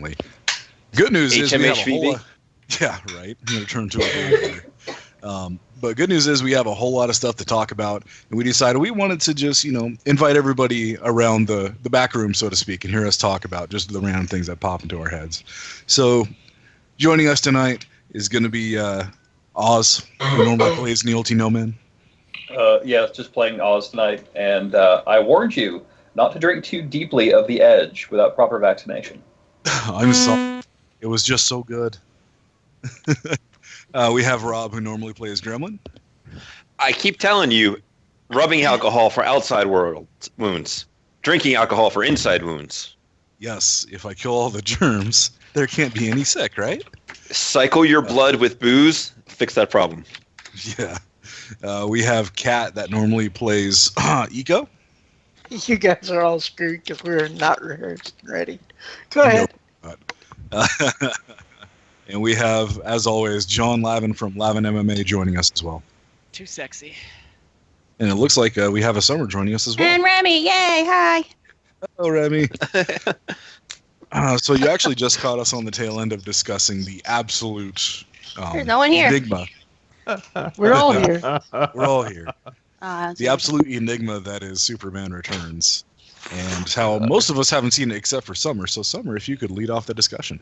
recently. Good news is we have a whole lot. Yeah, right. I'm going to turn to it. But good news is we have a whole lot of stuff to talk about, and we decided we wanted to just, invite everybody around the back room, so to speak, and hear us talk about just the random things that pop into our heads. So joining us tonight is going to be Oz, who normally plays Neil T. No Man. Yeah, just playing Oz tonight, and I warned you not to drink too deeply of the edge without proper vaccination. I'm sorry. It was just so good. We have Rob, who normally plays Gremlin. I keep telling you, rubbing alcohol for outside world wounds, drinking alcohol for inside wounds. Yes, if I kill all the germs, there can't be any sick, right? Cycle your blood with booze, fix that problem. Yeah. We have Kat that normally plays Eiko. You guys are all screwed because we're not rehearsed and ready. Go ahead. And we have, as always, John Lavin from Lavin MMA joining us as well. Too sexy. And it looks like we have a Summer joining us as well. And Remy, yay, hi. Hello, Remy. So you actually just caught us on the tail end of discussing the absolute There's no one here. enigma. We're all here. We're all here. That's The absolute enigma that is Superman Returns. And how most of us haven't seen it except for Summer. So, Summer, if you could lead off the discussion.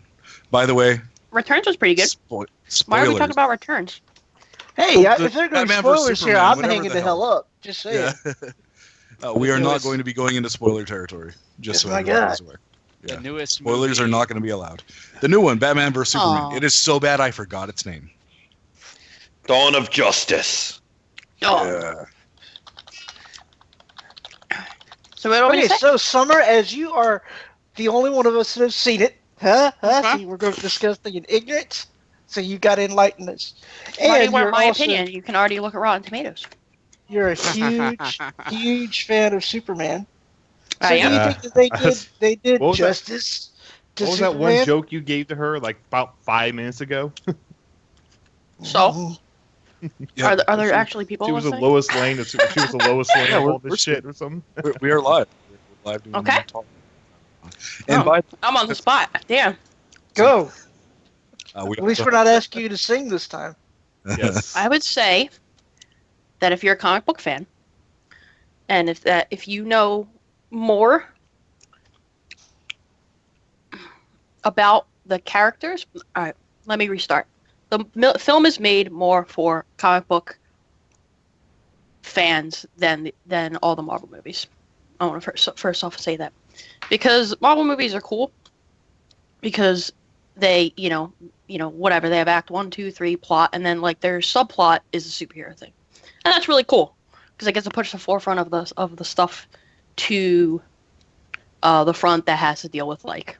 By the way, Returns was pretty good. spoilers. Why are we talking about Returns? Hey, Oh, if they're going to Batman versus spoilers here, Superman, I'm whatever hanging the the hell hell. up. Just saying. Yeah. We are not going to be going into spoiler territory. Just Oh so my everyone God. is aware. The Yeah. newest Spoilers movie. are not going to be allowed. The new one, Batman vs. Superman. Aw. It is so bad I forgot its name. Dawn of Justice. Oh. Yeah. So what do we Okay, say? so Summer, as you are the only one of us that have seen it, Okay. See, we're going to discuss the ignorance, so you got to enlighten us. Why do you And want you're my also, opinion? You can already look at Rotten Tomatoes. You're a huge, huge fan of Superman. So I do am. you think that they did what was that- justice to What was that Superman? one joke you gave to her like about 5 minutes ago? So, Yeah, are there actually people She was the listening? lowest lane. She was the lowest lane Yeah, of all we're this shit or something. we are live. We're live doing Okay. the talk. And Oh. by I'm on the spot. Damn. Go. we At least we're not asking you to sing this time. Yes. I would say that if you're a comic book fan, and if you know more about the characters, all right, let me restart. The film is made more for comic book fans than all the Marvel movies. I want to first off say that, because Marvel movies are cool because they, whatever, they have act 1, 2, 3 plot, and then like their subplot is a superhero thing, and that's really cool because it gets to push the forefront of the stuff to the front that has to deal with like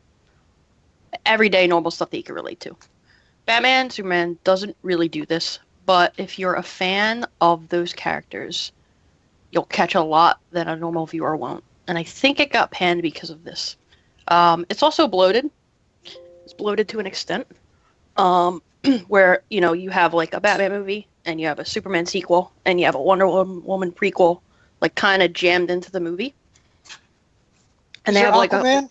everyday normal stuff that you can relate to. Batman, Superman doesn't really do this, but if you're a fan of those characters, you'll catch a lot that a normal viewer won't. And I think it got panned because of this. It's also bloated. It's bloated to an extent. Where, you have like a Batman movie, and you have a Superman sequel, and you have a Wonder Woman prequel, like kind of jammed into the movie. And they have like Aquaman?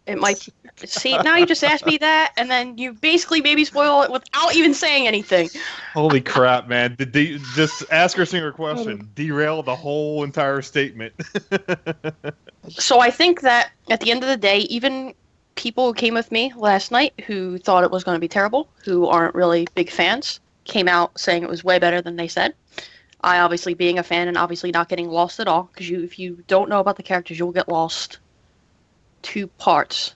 it might see, now you just asked me that, and then you basically maybe spoil it without even saying anything. Holy crap, man! Did they just ask her a single question? Derail the whole entire statement. So I think that at the end of the day, even people who came with me last night who thought it was going to be terrible, who aren't really big fans, came out saying it was way better than they said. I, obviously being a fan and obviously not getting lost at all, because if you don't know about the characters, you'll get lost 2 parts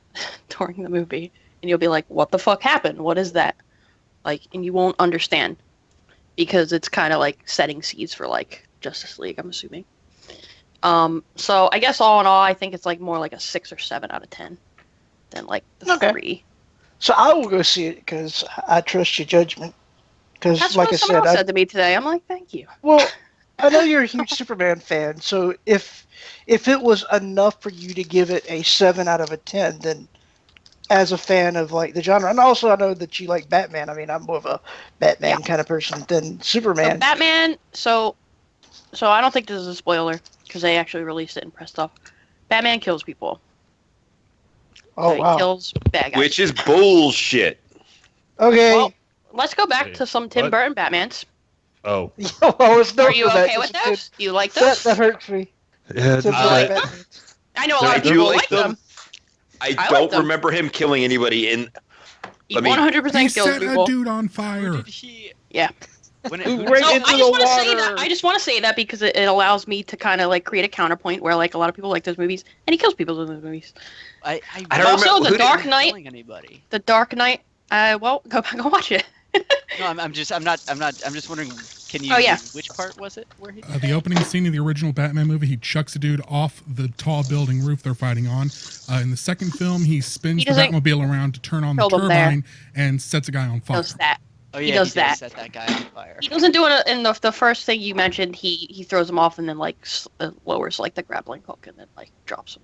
during the movie, and you'll be like, what the fuck happened? What is that? Like, and you won't understand, because it's kind of like setting seeds for like Justice League, I'm assuming. So I guess all in all, I think it's like more like a 6 or 7 out of 10 than like the Okay. 3. So I will go see it because I trust your judgment. Because, That's like what I someone said, else said to me today. I'm like, thank you. well, I know you're a huge Superman fan. So if it was enough for you to give it a 7 out of a 10, then as a fan of like the genre, and also I know that you like Batman. I mean, I'm more of a Batman kind of person than So Superman. Batman. So I don't think this is a spoiler because they actually released it in press stuff. Batman kills people. Oh, He wow. kills bad guys. Which is bullshit. Okay. Well, let's go back Wait, to some Tim what? Burton Batmans. Oh. Oh, it's no Are you for that. okay with This is those? Do you like good. those? That hurts me. Yeah, Tim I like Burton them. Batman. I know a lot of Do you people like like them. I like don't them. remember him killing anybody in. He Let me- 100% He kills set people. a dude on fire. Who did he? Yeah. When Who who right So did into I he- just the want to say water. that. I just want to say that because it allows me to kind of like create a counterpoint where like a lot of people like those movies, and he kills people in those movies. I I don't Also, remember The who did- Dark Knight. killing anybody. The Dark Knight. Well, go back and watch it. No, I'm just wondering. Can you? Oh, yeah. Which part was it? Where he? The opening scene of the original Batman movie, he chucks a dude off the tall building roof they're fighting on. In the second film, he spins He the doesn't Batmobile around to turn on the kill them there. turbine and sets a guy on fire. Does that? Oh He yeah, does he does that. set that guy on fire. He doesn't do it in the first thing you mentioned. He throws him off and then like lowers like the grappling hook and then like drops him.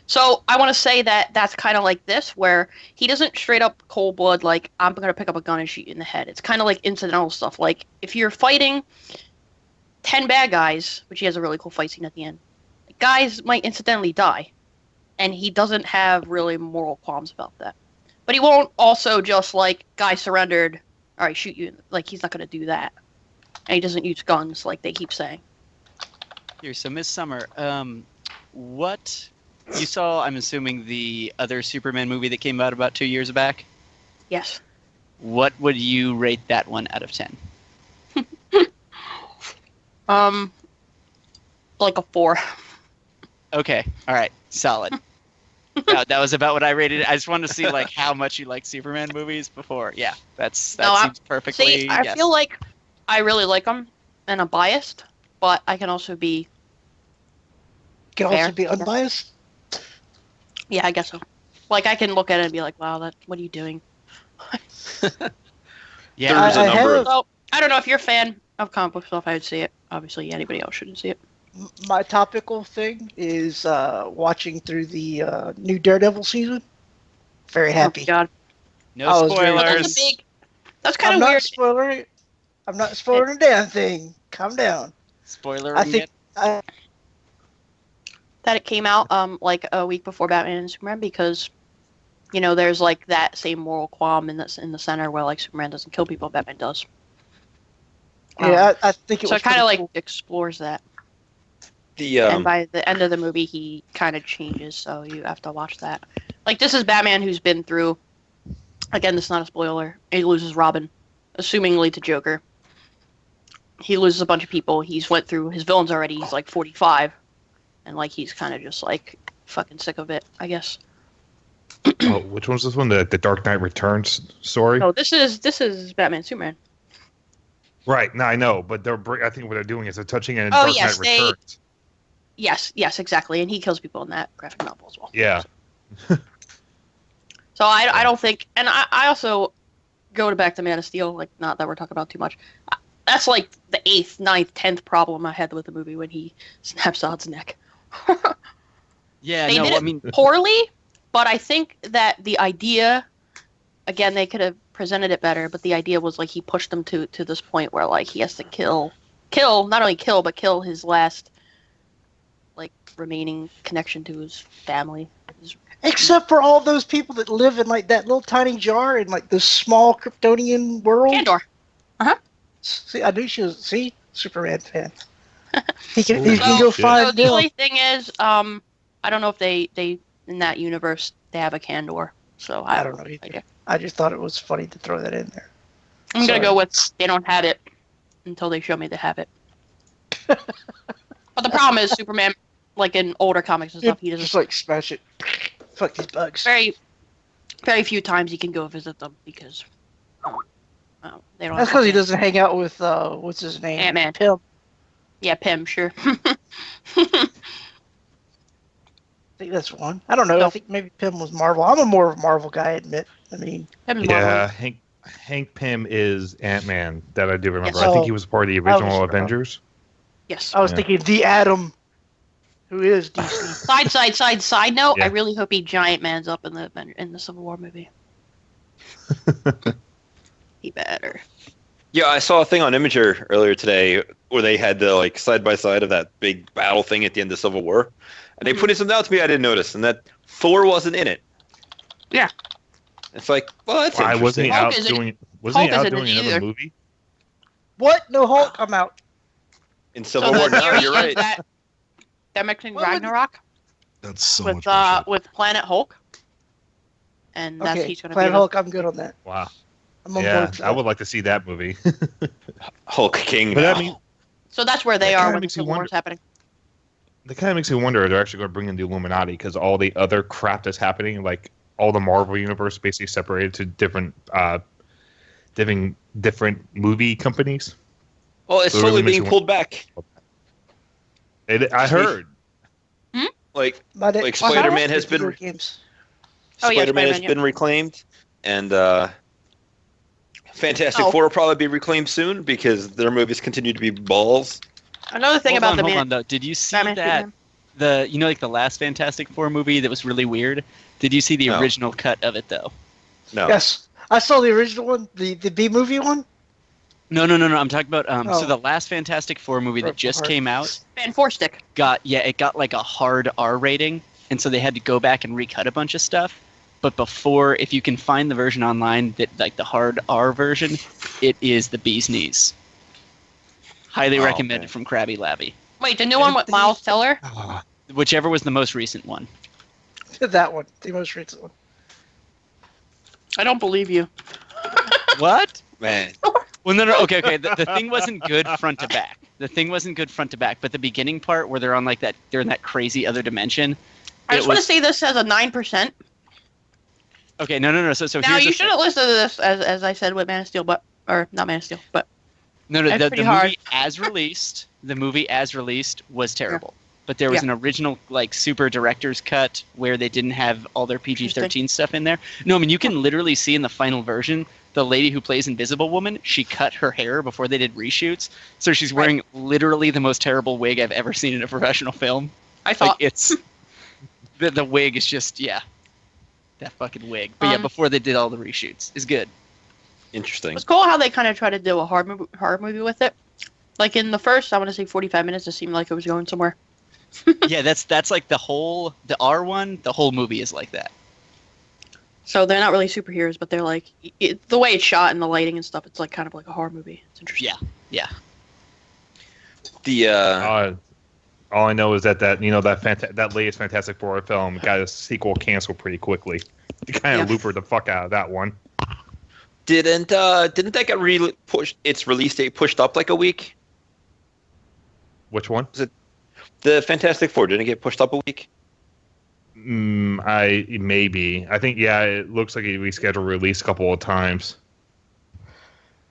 So I want to say that that's kind of like this, where he doesn't straight up cold blood like I'm gonna pick up a gun and shoot you in the head. It's kind of like incidental stuff. Like if you're fighting 10 bad guys, which he has a really cool fight scene at the end, guys might incidentally die, and he doesn't have really moral qualms about that. But he won't also just like guy surrendered. All right, shoot you. Like he's not gonna do that, and he doesn't use guns like they keep saying. Here, so Miss Summer, what you saw? I'm assuming the other Superman movie that came out about 2 years back. Yes. What would you rate that one out of 10? Like a 4. Okay, all right, solid. That was about what I rated it. I just wanted to see like how much you like Superman movies before. Yeah, that seems perfectly. See, I yes. feel like I really like them, and I'm biased, but I can also be. Can Fair. also be unbiased. Yeah, I guess so. Like I can look at it and be like, "Wow, what are you doing?" Yeah, There's a I number have- of. So I don't know if you're a fan of comic book stuff. I would see it. Obviously, anybody else shouldn't see it. My topical thing is watching through the new Daredevil season. Very happy. Oh, God. no I was very- spoilers. That's kind I'm of not weird. spoiling. I'm not spoiling a damn thing. Calm down. Spoiler. I think That it came out like a week before Batman and Superman because, you know, there's like that same moral qualm in the center where like Superman doesn't kill people, Batman does. Yeah, I think it So was it kind of pretty like cool. explores that. The And by the end of the movie, he kind of changes, so you have to watch that. Like, this is Batman who's been through, again, this is not a spoiler, he loses Robin, assumingly to Joker. He loses a bunch of people, he's went through his villains already, he's like 45, and like, he's kind of just like, fucking sick of it, I guess. Oh, which one's this one? The Dark Knight Returns story? No, this is Batman Superman. Right. No, I know, but I think what they're doing is they're touching it in Oh, Dark yes, Knight Returns. Yes, exactly, and he kills people in that graphic novel as well. Yeah. So I don't think, and I also go back to Man of Steel, like not that we're talking about too much. That's like the 8th, 9th, 10th problem I had with the movie when he snaps Zod's neck. Yeah, They no, did I it mean, poorly, but I think that the idea, again, they could have presented it better, but the idea was like he pushed them to this point where like he has to kill, not only kill, but kill his last like remaining connection to his family. Except for all those people that live in like that little tiny jar in like this small Kryptonian world. Candor. See, I knew she was. See, Superman fan. He can So- go So find the Bill. only thing is, I don't know if they in that universe they have a Candor. So I don't know either. idea. I just thought it was funny to throw that in there. I'm gonna Sorry. go with they don't have it until they show me they have it. But the problem is Superman, like in older comics and stuff, he doesn't. Just like smash it. Fuck these bugs. Very, very few times he can go visit them because they don't. That's have because he the- doesn't hang out with what's his name? Ant-Man. Pym. Yeah, Pym, sure. I think that's one. I don't know. No. I think maybe Pym was Marvel. I'm a more of a Marvel guy, I admit. I mean, Pym's Yeah, Marvel. Hank Pym is Ant-Man. That I do remember. Yes. I think Oh, he was part of the I was original wrong. Avengers. Yes. I was Yeah. thinking the Atom, who is DC. Side note. Yeah. I really hope he giant mans up in the Civil War movie. He better. Yeah, I saw a thing on Imager earlier today where they had the like side by side of that big battle thing at the end of Civil War, and they pointed something out to me I didn't notice, and that Thor wasn't in it. Yeah. It's like, well, that's Why interesting. wasn't he out doing another movie? What? No Hulk? I'm out. In Civil War, no, theory you're is right. that they're mixing Well, Ragnarok That's so much bullshit. with Planet Hulk, and that's Okay, he's going to be Planet Hulk. I'm good on that. Wow. I'm on Yeah, board for I that. would like to see that movie. Hulk King. But now. I mean, So that's where they That are kinda when the makes you Civil War wonder- is happening. that kind of makes me wonder if they're actually going to bring in the Illuminati because all the other crap that's happening, like all the Marvel universe, basically separated to different movie companies. well, it's So it slowly really makes being you pulled back. I heard. Like But like Spider-Man has video been games. Oh, yeah, Spider-Man has Spider-Man, been reclaimed, and Fantastic Oh. Four will probably be reclaimed soon because their movies continue to be balls. Another thing about hold on, though. Did you see Batman that Superman? like the last Fantastic Four movie that was really weird? Did you see the No. original cut of it though? No. Yes, I saw the original one, the B movie one. No. I'm talking about Oh. so the last Fantastic Four movie that just Hard. came out Fan Four Stick. it got like a hard R rating, and so they had to go back and recut a bunch of stuff. But before, if you can find the version online that like the hard R version, it is the bee's knees. Highly Oh, recommended okay. from Krabby Labby. Wait, the new one with Miles Teller? Whichever was the most recent one. That one, the most recent one. I don't believe you. What? Man. Well, no. Okay. The thing wasn't good front to back. But the beginning part where they're on like that, they're in that crazy other dimension. I just want to say this has a 9%. Okay, no. So Now here's you the should have listened to this as I said with Man of Steel, or not Man of Steel, but No, That's the pretty movie hard. the movie as released was terrible. But there was an original like super director's cut where they didn't have all their PG-13 stuff in there. No, I mean you can literally see in the final version the lady who plays Invisible Woman, she cut her hair before they did reshoots. So she's wearing literally the most terrible wig I've ever seen in a professional film. I thought It's the wig is just that fucking wig. But before they did all the reshoots is good. Interesting. it's cool how they kind of try to do a horror movie with it. Like in the first, I want to say 45 minutes, it seemed like it was going somewhere. Yeah, that's like the R one. The whole movie is like that. So they're not really superheroes, but they're like the way it's shot and the lighting and stuff. It's like kind of like a horror movie. It's interesting. Yeah. The All I know is that that latest Fantastic Four film got a sequel canceled pretty quickly. They kind of loopered the fuck out of that one. didn't that get pushed? Its release date pushed up like a week. Which one? The Fantastic Four didn't it get pushed up a week. I think it looks like he rescheduled release a couple of times.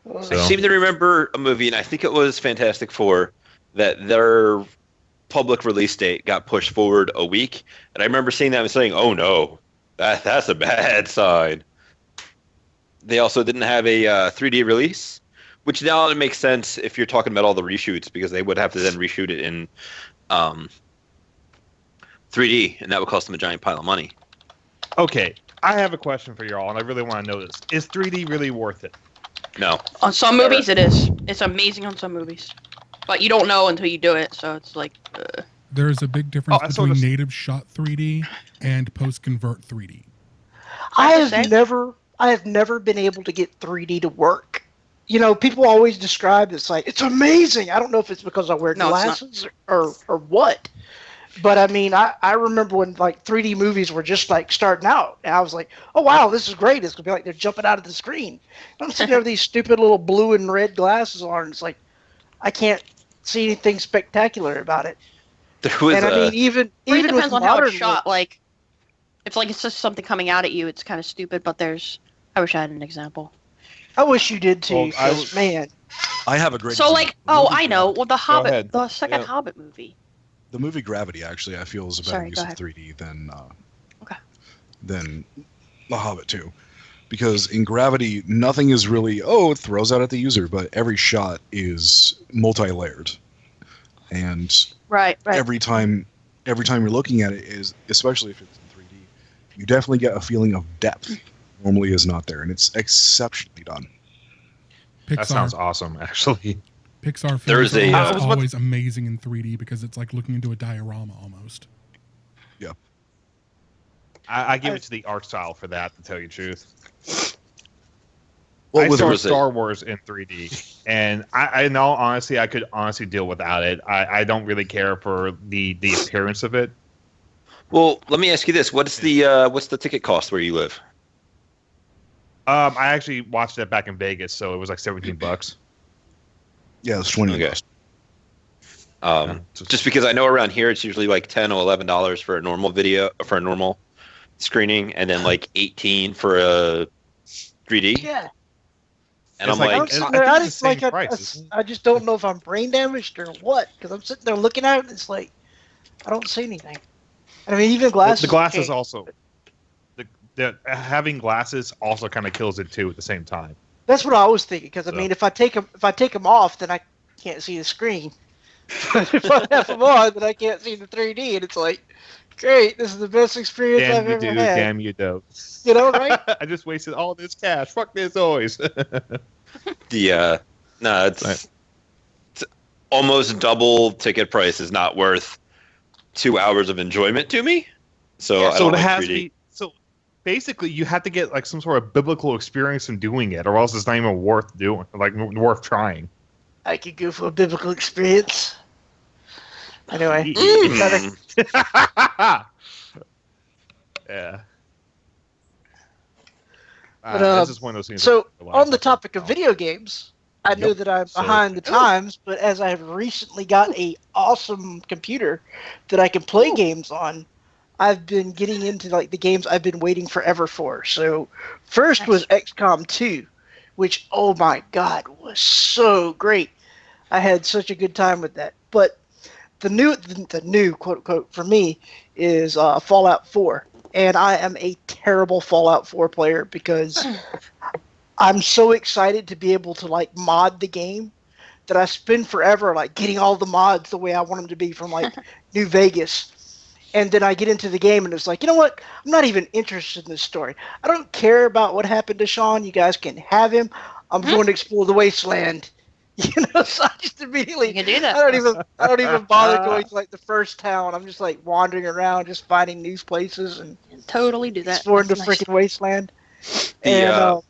So. I seem to remember a movie, and I think it was Fantastic Four, that their public release date got pushed forward a week. And I remember seeing that and saying, "Oh no, that's a bad sign." They also didn't have a 3D release, which now it makes sense if you're talking about all the reshoots because they would have to then reshoot it in 3D, and that would cost them a giant pile of money. Okay, I have a question for y'all, and I really want to know this: is 3D really worth it? No. On some movies, it is. It's amazing on some movies, but you don't know until you do it. So it's like. There is a big difference I saw between this- native shot 3D and post convert 3D. I Hard to have say. never been able to get 3D to work. You know, people always describe it's like it's amazing. I don't know if it's because I wear No, it's not. glasses or what. But I mean, I remember when like 3D movies were just like starting out, and I was like, "Oh wow, this is great! It's gonna be like they're jumping out of the screen." I'm sitting there with these stupid little blue and red glasses on, and it's like I can't see anything spectacular about it. There was And I mean, even It with depends on how modern it's shot. Like, if like it's just something coming out at you, it's kind of stupid. But I wish I had an example. I wish you did too, Well, 'cause, man. I have a great. So example. like, The oh, movie I know. Gravity. Well, the Hobbit, ahead. the second Yeah. Hobbit movie. The movie Gravity actually I feel is a better Sorry, use go of ahead. 3D than Okay. than The Hobbit 2. Because in Gravity, nothing is really it throws out at the user, but every shot is multi-layered, and Right. every time you're looking at it is, especially if it's in 3D, you definitely get a feeling of depth normally is not there, and it's exceptionally done. That sounds awesome, actually. Pixar There films is a, are uh, always amazing in 3D because it's like looking into a diorama almost. I give it to the art style for that, to tell you the truth. What I was saw it? Star Wars in 3D, and I know honestly I could honestly deal without it. I don't really care for the appearance of it. Well, let me ask you this: what's the ticket cost where you live? I actually watched that back in Vegas, so it was like $17. Yeah, it's $20. Okay. Just because I know around here it's usually like $10 or $11 for a normal screening, and then like $18 for a 3D. Yeah. And It's I'm I just don't know if I'm brain damaged or what, because I'm sitting there looking at it, and it's like, I don't see anything. I mean, even glasses. The glasses also. The having glasses also kind of kills it too at the same time. That's what I was thinking, because I mean, if I take them off, then I can't see the screen. But if I have them on, then I can't see the 3D, and it's like, great, this is the best experience I've ever had. Damn you, do. You know, right? I just wasted all this cash. Fuck this noise. It's almost double ticket price is not worth 2 hours of enjoyment to me. So I don't like 3D. So basically, you have to get like some sort of biblical experience in doing it, or else it's not even worth doing, like worth trying. I could go for a biblical experience. Anyway. Yeah. But, this is one of those things. So, on the topic of video games, I know that I'm behind the times, but as I have recently got a awesome computer that I can play games on, I've been getting into like the games I've been waiting forever for. So, first was XCOM 2, which, oh my god, was so great. I had such a good time with that. But the new quote unquote for me is Fallout 4. And I am a terrible Fallout 4 player because I'm so excited to be able to like mod the game that I spend forever like getting all the mods the way I want them to be from like New Vegas. And then I get into the game and it's like, you know what? I'm not even interested in this story. I don't care about what happened to Sean. You guys can have him. I'm going to explore the wasteland. You know, so I just immediately You can do that. I don't even bother going to like the first town. I'm just like wandering around, just finding new places and Totally do that. exploring the That's freaking wasteland. The,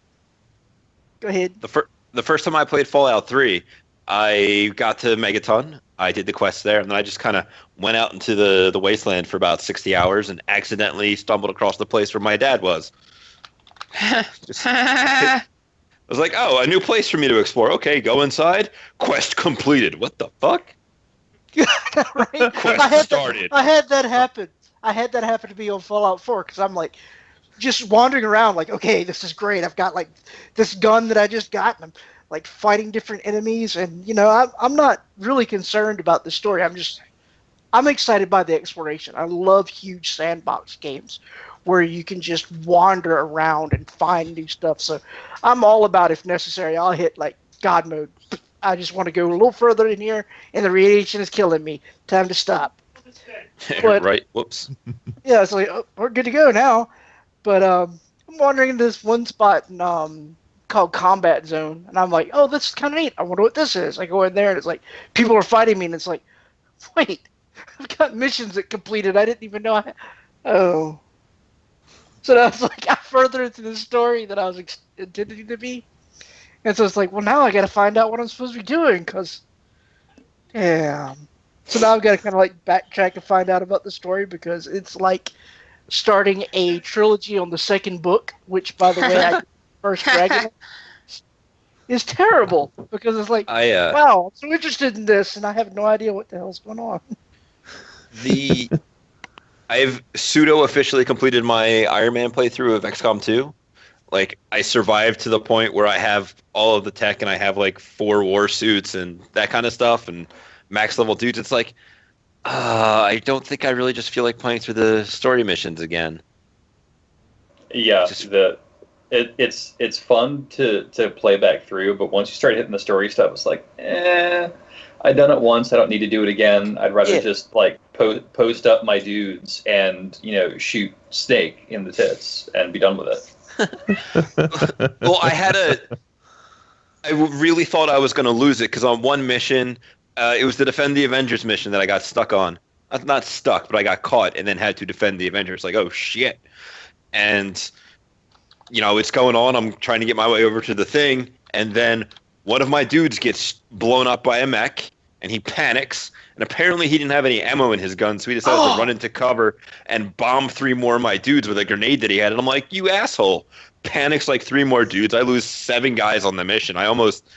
Go ahead. The first time I played Fallout 3, I got to Megaton. I did the quest there, and then I just kind of went out into the wasteland for about 60 hours and accidentally stumbled across the place where my dad was. I was like, oh, a new place for me to explore. Okay, go inside. Quest completed. What the fuck? Right? Quest started. I had that happen. I had that happen to me on Fallout 4 because I'm like just wandering around like, okay, this is great. I've got like this gun that I just got and I'm like fighting different enemies. And, you know, I'm not really concerned about the story. I'm excited by the exploration. I love huge sandbox games where you can just wander around and find new stuff. So I'm all about, if necessary, I'll hit like God mode. I just want to go a little further in here, and the radiation is killing me. Time to stop. But, right. Whoops. Yeah, it's like, oh, we're good to go now. But I'm wandering into this one spot called Combat Zone, and I'm like, oh, this is kind of neat. I wonder what this is. I go in there, and it's like, people are fighting me, and it's like, wait, I've got missions that completed. I didn't even know Oh. So that was like, I further into the story that I was intending to be. And so it's like, well, now I got to find out what I'm supposed to be doing, because, damn. So now I've got to kind of like backtrack to find out about the story, because it's like starting a trilogy on the second book, which, by the way, I first dragon is terrible, because it's like, wow, I'm so interested in this, and I have no idea what the hell's going on. I've pseudo-officially completed my Iron Man playthrough of XCOM 2. Like, I survived to the point where I have all of the tech and I have, like, 4 war suits and that kind of stuff and max-level dudes. It's like, I don't think I really just feel like playing through the story missions again. Yeah, it's fun to play back through, but once you start hitting the story stuff, it's like, I've done it once. I don't need to do it again. I'd rather just like post up my dudes and, you know, shoot Snake in the tits and be done with it. Well, I really thought I was going to lose it because on one mission, it was the Defend the Avengers mission that I got stuck on. not stuck, but I got caught and then had to defend the Avenger. It's like, oh shit. And, it's going on. I'm trying to get my way over to the thing. And then one of my dudes gets blown up by a mech and he panics. And apparently he didn't have any ammo in his gun. So he decided to run into cover and bomb 3 more of my dudes with a grenade that he had. And I'm like, you asshole. Panics like 3 more dudes. I lose 7 guys on the mission. I almost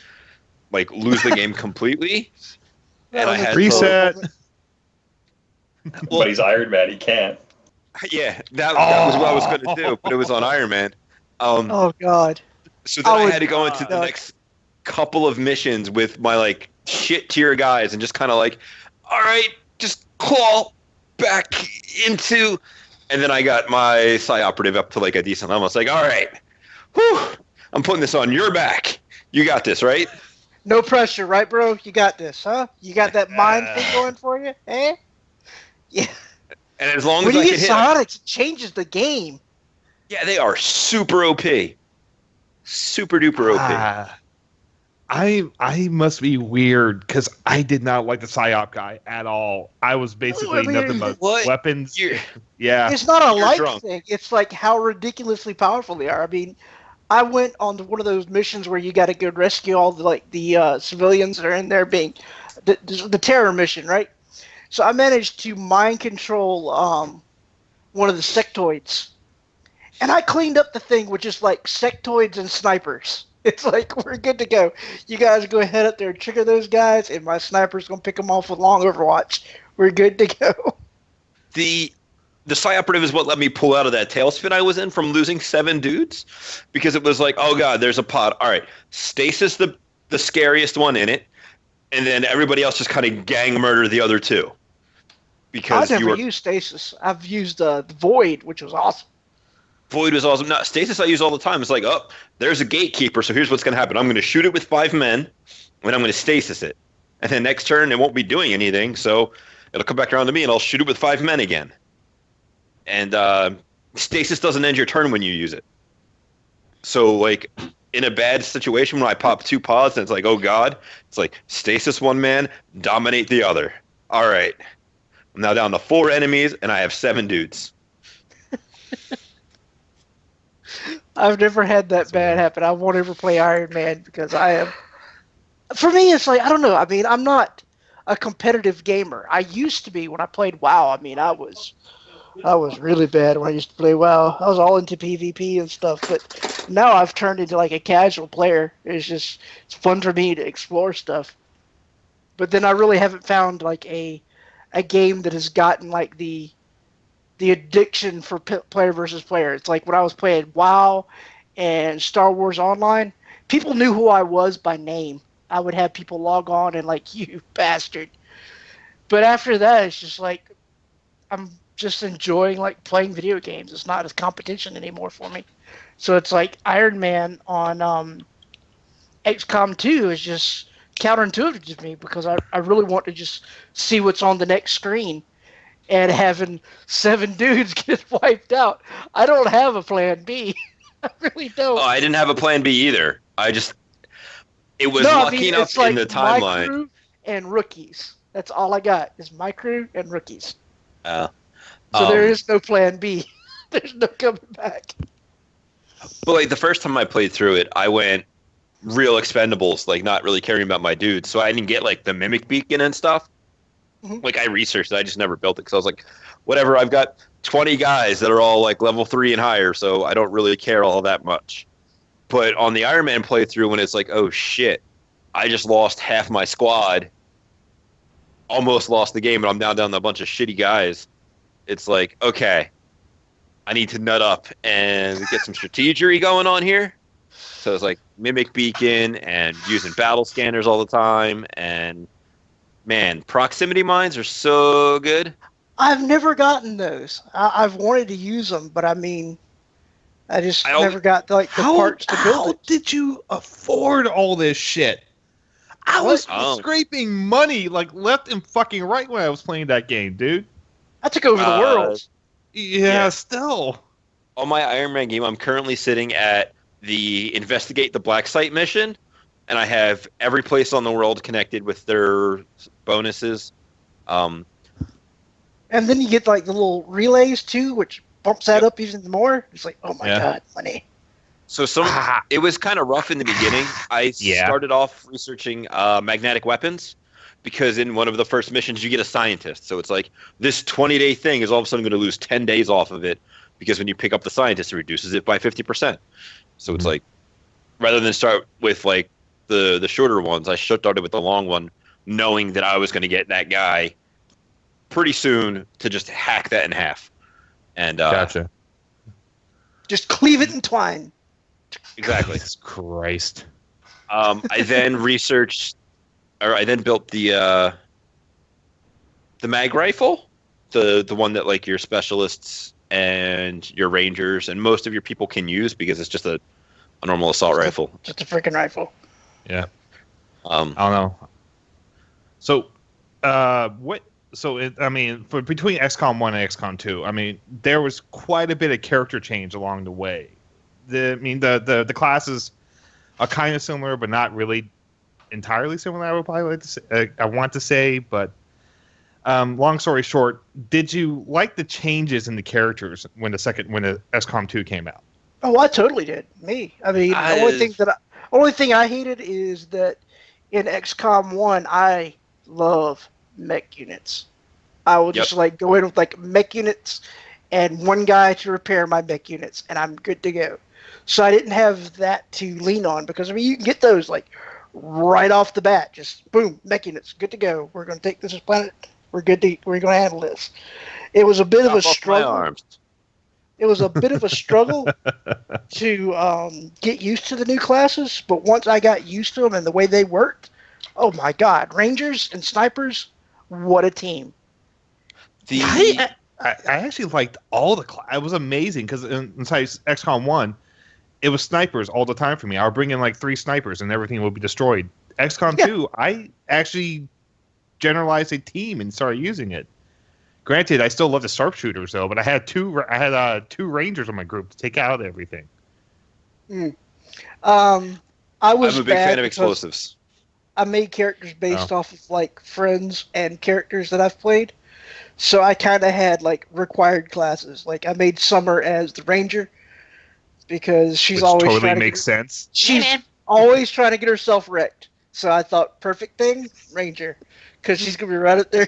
lose the game completely. And I had reset. But he's Iron Man. He can't. Yeah, that was what I was going to do, but it was on Iron Man. Oh God! So then I had to go into the next couple of missions with my shit tier guys and just kind of all right, just claw back into, and then I got my Psi operative up to a decent level. It's all right, whew, I'm putting this on your back. You got this, right? No pressure, right, bro? You got this, huh? You got that mind thing going for you, eh? Yeah. And as long as when I you can get psionics, it changes the game. Yeah, they are super OP. Super duper OP. I must be weird because I did not like the psyop guy at all. I was basically nothing but weapons. Yeah. It's not a thing. It's how ridiculously powerful they are. I mean, I went on one of those missions where you got to go rescue all the civilians that are in there being the terror mission, right? So I managed to mind control one of the sectoids. And I cleaned up the thing with just sectoids and snipers. It's we're good to go. You guys go ahead up there and trigger those guys, and my sniper's going to pick them off with long Overwatch. We're good to go. The Psi operative is what let me pull out of that tailspin I was in from losing 7 dudes. Because it was oh god, there's a pod. All right, Stasis the scariest one in it. And then everybody else just kind of gang murder the other 2. Because I've never used Stasis. I've used the Void, which was awesome. Void was awesome. No, Stasis I use all the time. It's oh, there's a gatekeeper, so here's what's going to happen. I'm going to shoot it with 5 men, and I'm going to stasis it. And then next turn, it won't be doing anything, so it'll come back around to me, and I'll shoot it with 5 men again. And stasis doesn't end your turn when you use it. So, in a bad situation when I pop 2 pods, and it's oh god, it's stasis 1 man, dominate the other. All right. I'm now down to 4 enemies, and I have 7 dudes. I've never had that bad happen. I won't ever play Iron Man because I am. For me, it's I don't know. I mean, I'm not a competitive gamer. I used to be when I played WoW. I mean, I was really bad when I used to play WoW. I was all into PvP and stuff, but now I've turned into a casual player. It's fun for me to explore stuff. But then I really haven't found a game that has gotten the addiction for player versus player. It's when I was playing WoW and Star Wars Online, people knew who I was by name. I would have people log on and you bastard. But after that, it's just I'm just enjoying playing video games. It's not as competition anymore for me. So it's Iron Man on XCOM 2 is just counterintuitive to me because I really want to just see what's on the next screen. And having 7 dudes get wiped out, I don't have a plan B. I really don't. Oh, I didn't have a plan B either. It was lucky enough in the timeline. My crew and rookies. That's all I got is my crew and rookies. So there is no plan B. There's no coming back. But the first time I played through it, I went real expendables, not really caring about my dudes. So I didn't get the mimic beacon and stuff. I researched it. I just never built it because I was whatever. I've got 20 guys that are all level 3 and higher, so I don't really care all that much. But on the Iron Man playthrough, when it's oh shit, I just lost half my squad, almost lost the game, and I'm now down to a bunch of shitty guys. It's okay, I need to nut up and get some strategery going on here. So it's mimic beacon and using battle scanners all the time and. Man, proximity mines are so good. I've never gotten those. I've wanted to use them, but I mean, I just never got the parts to build it. How did you afford all this shit? I was scraping money left and fucking right when I was playing that game, dude. I took over the world. Yeah, still. On my Iron Man game, I'm currently sitting at the Investigate the Black Site mission. And I have every place on the world connected with their bonuses. And then you get like the little relays too, which bumps that up even more. It's like, oh my god, money. So it was kind of rough in the beginning. I started off researching magnetic weapons because in one of the first missions you get a scientist. So it's like this 20-day thing is all of a sudden going to lose 10 days off of it because when you pick up the scientist, it reduces it by 50%. So it's like rather than start with like the shorter ones, I started with the long one, knowing that I was going to get that guy pretty soon to just hack that in half. And gotcha. Just cleave it in twine. Exactly. Jesus Christ. I then built the mag rifle, the one that like your specialists and your rangers and most of your people can use because it's just a normal assault rifle. Just a freaking rifle. Yeah. I don't know. So, for between XCOM 1 and XCOM 2, I mean, there was quite a bit of character change along the way. The classes are kind of similar, but not really entirely similar. I would probably like to say, I want to say, but long story short, did you like the changes in the characters when the XCOM 2 came out? Oh, I totally did. The only thing I hated is that in XCOM 1, I love mech units. I will just like go in with like mech units and one guy to repair my mech units, and I'm good to go. So I didn't have that to lean on because you can get those like right off the bat. Just boom, mech units, good to go. We're going to take this planet. We're going to handle this. It was a bit of a struggle. It was a bit of a struggle to get used to the new classes, but once I got used to them and the way they worked, oh my god, Rangers and Snipers, what a team. I actually liked all the classes. It was amazing because inside XCOM 1, it was snipers all the time for me. I would bring in like 3 snipers and everything would be destroyed. XCOM 2, I actually generalized a team and started using it. Granted, I still love the sharpshooters though, but I had two rangers on my group to take out everything. I'm a big fan of explosives. I made characters based off of like friends and characters that I've played. So I kind of had like required classes. Like I made Summer as the ranger because she's always totally trying to makes sense. She's always trying to get herself wrecked. So I thought, perfect thing, ranger, because she's gonna be right up there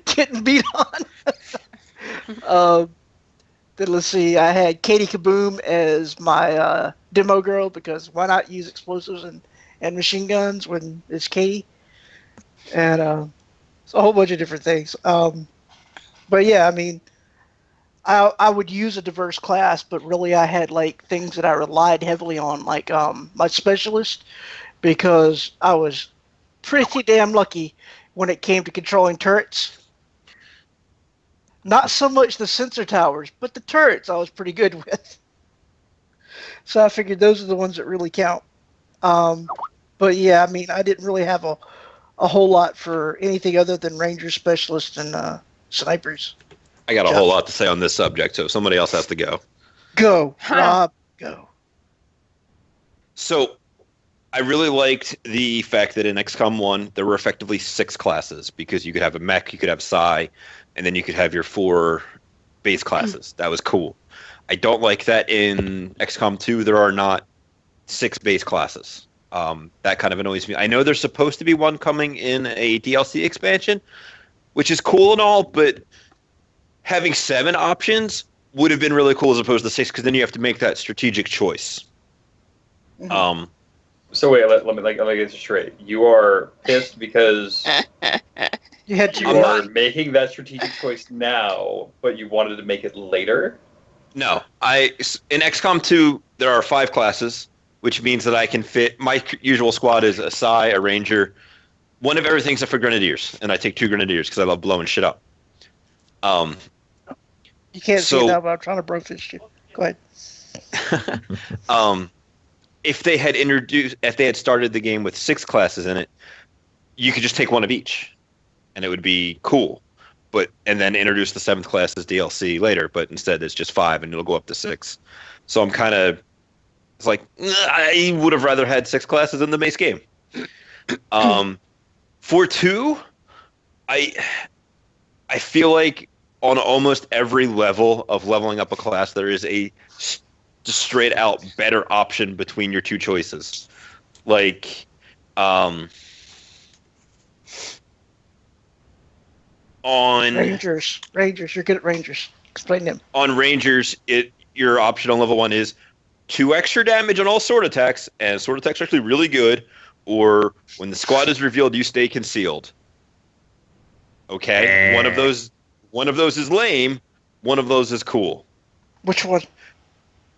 getting beat on. Then let's see, I had Katie Kaboom as my demo girl because why not use explosives and machine guns when it's Katie? And it's a whole bunch of different things. But yeah, I mean, I would use a diverse class, but really I had like things that I relied heavily on, like my specialist, because I was pretty damn lucky when it came to controlling turrets. Not so much the sensor towers, but the turrets I was pretty good with. So I figured those are the ones that really count. But yeah, I mean, I didn't really have a whole lot for anything other than Ranger Specialists and Snipers. I got a whole lot to say on this subject, so if somebody else has to go. Go, Rob, go. So, I really liked the fact that in XCOM 1, there were effectively 6 classes, because you could have a mech, you could have Psi, and then you could have your 4 base classes. That was cool. I don't like that in XCOM 2, there are not 6 base classes. That kind of annoys me. I know there's supposed to be one coming in a DLC expansion, which is cool and all, but having 7 options would have been really cool as opposed to 6, because then you have to make that strategic choice. Mm-hmm. So wait, let me get this straight. You are pissed because you are making that strategic choice now, but you wanted to make it later? No. In XCOM 2, there are 5 classes, which means that I can fit... My usual squad is a Psi, a Ranger, one of everything except for Grenadiers, and I take 2 Grenadiers because I love blowing shit up. You can't see it now, but I'm trying to brofist you. Go ahead. If they had started the game with 6 classes in it, you could just take 1 of each, and it would be cool. And then introduce the 7th class as DLC later, but instead it's just 5, and it'll go up to 6. So I'm kind of... It's like, I would have rather had 6 classes in the base game. For 2, I feel like on almost every level of leveling up a class, there is a just straight out better option between your two choices. Like, on Rangers, you're good at Rangers. Explain them. On Rangers, your option on level 1 is 2 extra damage on all sword attacks, and sword attacks are actually really good. Or when the squad is revealed, you stay concealed. Okay, one of those is lame. One of those is cool. Which one?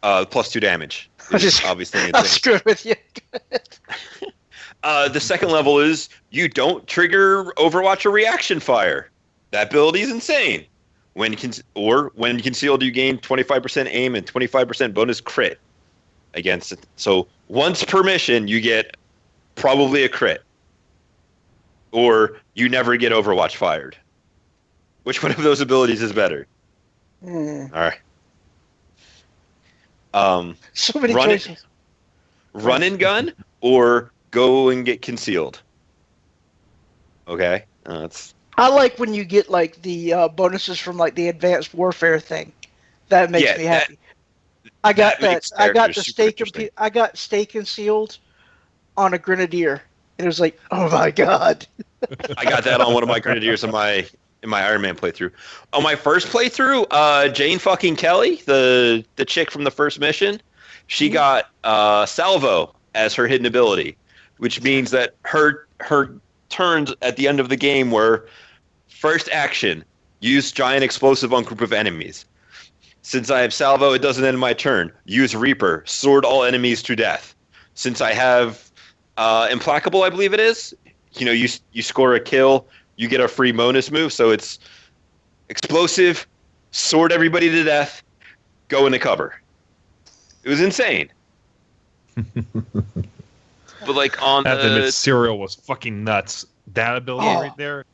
+2 damage. Obviously insane. I'll screw with you. The second level is you don't trigger Overwatch or reaction fire. That ability is insane. When concealed, you gain 25% aim and 25% bonus crit against it. So once per mission, you get probably a crit. Or you never get Overwatch fired. Which one of those abilities is better? All right. So many choices. Run and gun or go and get concealed. Okay. I like when you get like the bonuses from like the advanced warfare thing. That makes me happy. I got stay concealed on a grenadier. And it was like, oh my god. I got that on one of my grenadiers in my Iron Man playthrough. On my first playthrough, Jane fucking Kelly, the chick from the first mission, she got salvo as her hidden ability, which means that her turns at the end of the game were first action, use giant explosive on group of enemies. Since I have salvo, it doesn't end my turn. Use Reaper, sword all enemies to death. Since I have implacable, I believe it is, you score a kill, you get a free bonus move, so it's explosive, sword everybody to death, go into cover. It was insane. But like on the Serial was fucking nuts. That ability right there.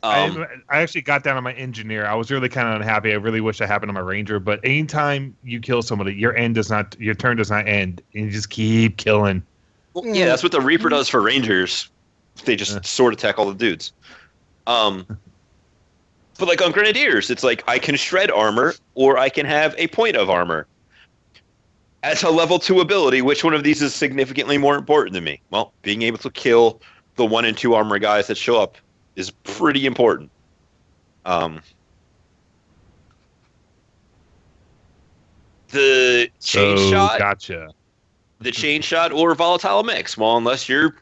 I actually got down on my engineer. I was really kind of unhappy. I really wish that happened on my ranger. But anytime you kill somebody, your turn does not end, and you just keep killing. Well, yeah, that's what the Reaper does for rangers. They just sword attack all the dudes. But like on grenadiers, it's like I can shred armor or I can have a point of armor. As a level 2 ability, which one of these is significantly more important to me? Well, being able to kill the 1 and 2 armor guys that show up is pretty important. The chain shot. Gotcha. The chain shot or volatile mix. Well, unless you're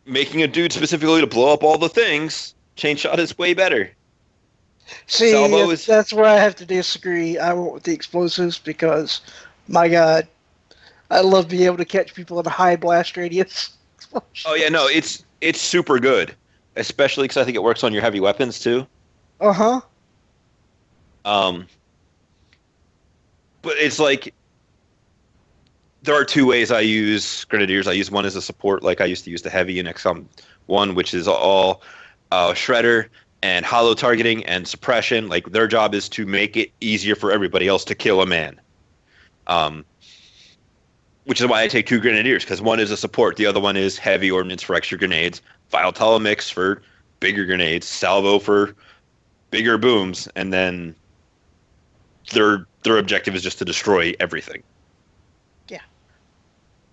making a dude specifically to blow up all the things, chain shot is way better. See, that's where I have to disagree. I went with the explosives because, my god, I love being able to catch people in a high blast radius. Oh yeah, no, it's super good, especially because I think it works on your heavy weapons too. Uh-huh. But it's like there are 2 ways I use grenadiers. I use one as a support, like I used to use the heavy in XCOM 1, which is all shredder and hollow targeting and suppression. Like their job is to make it easier for everybody else to kill a man. Which is why I take 2 grenadiers, because one is a support, the other one is heavy ordnance for extra grenades, volatile mix for bigger grenades, salvo for bigger booms, and then their objective is just to destroy everything. Yeah.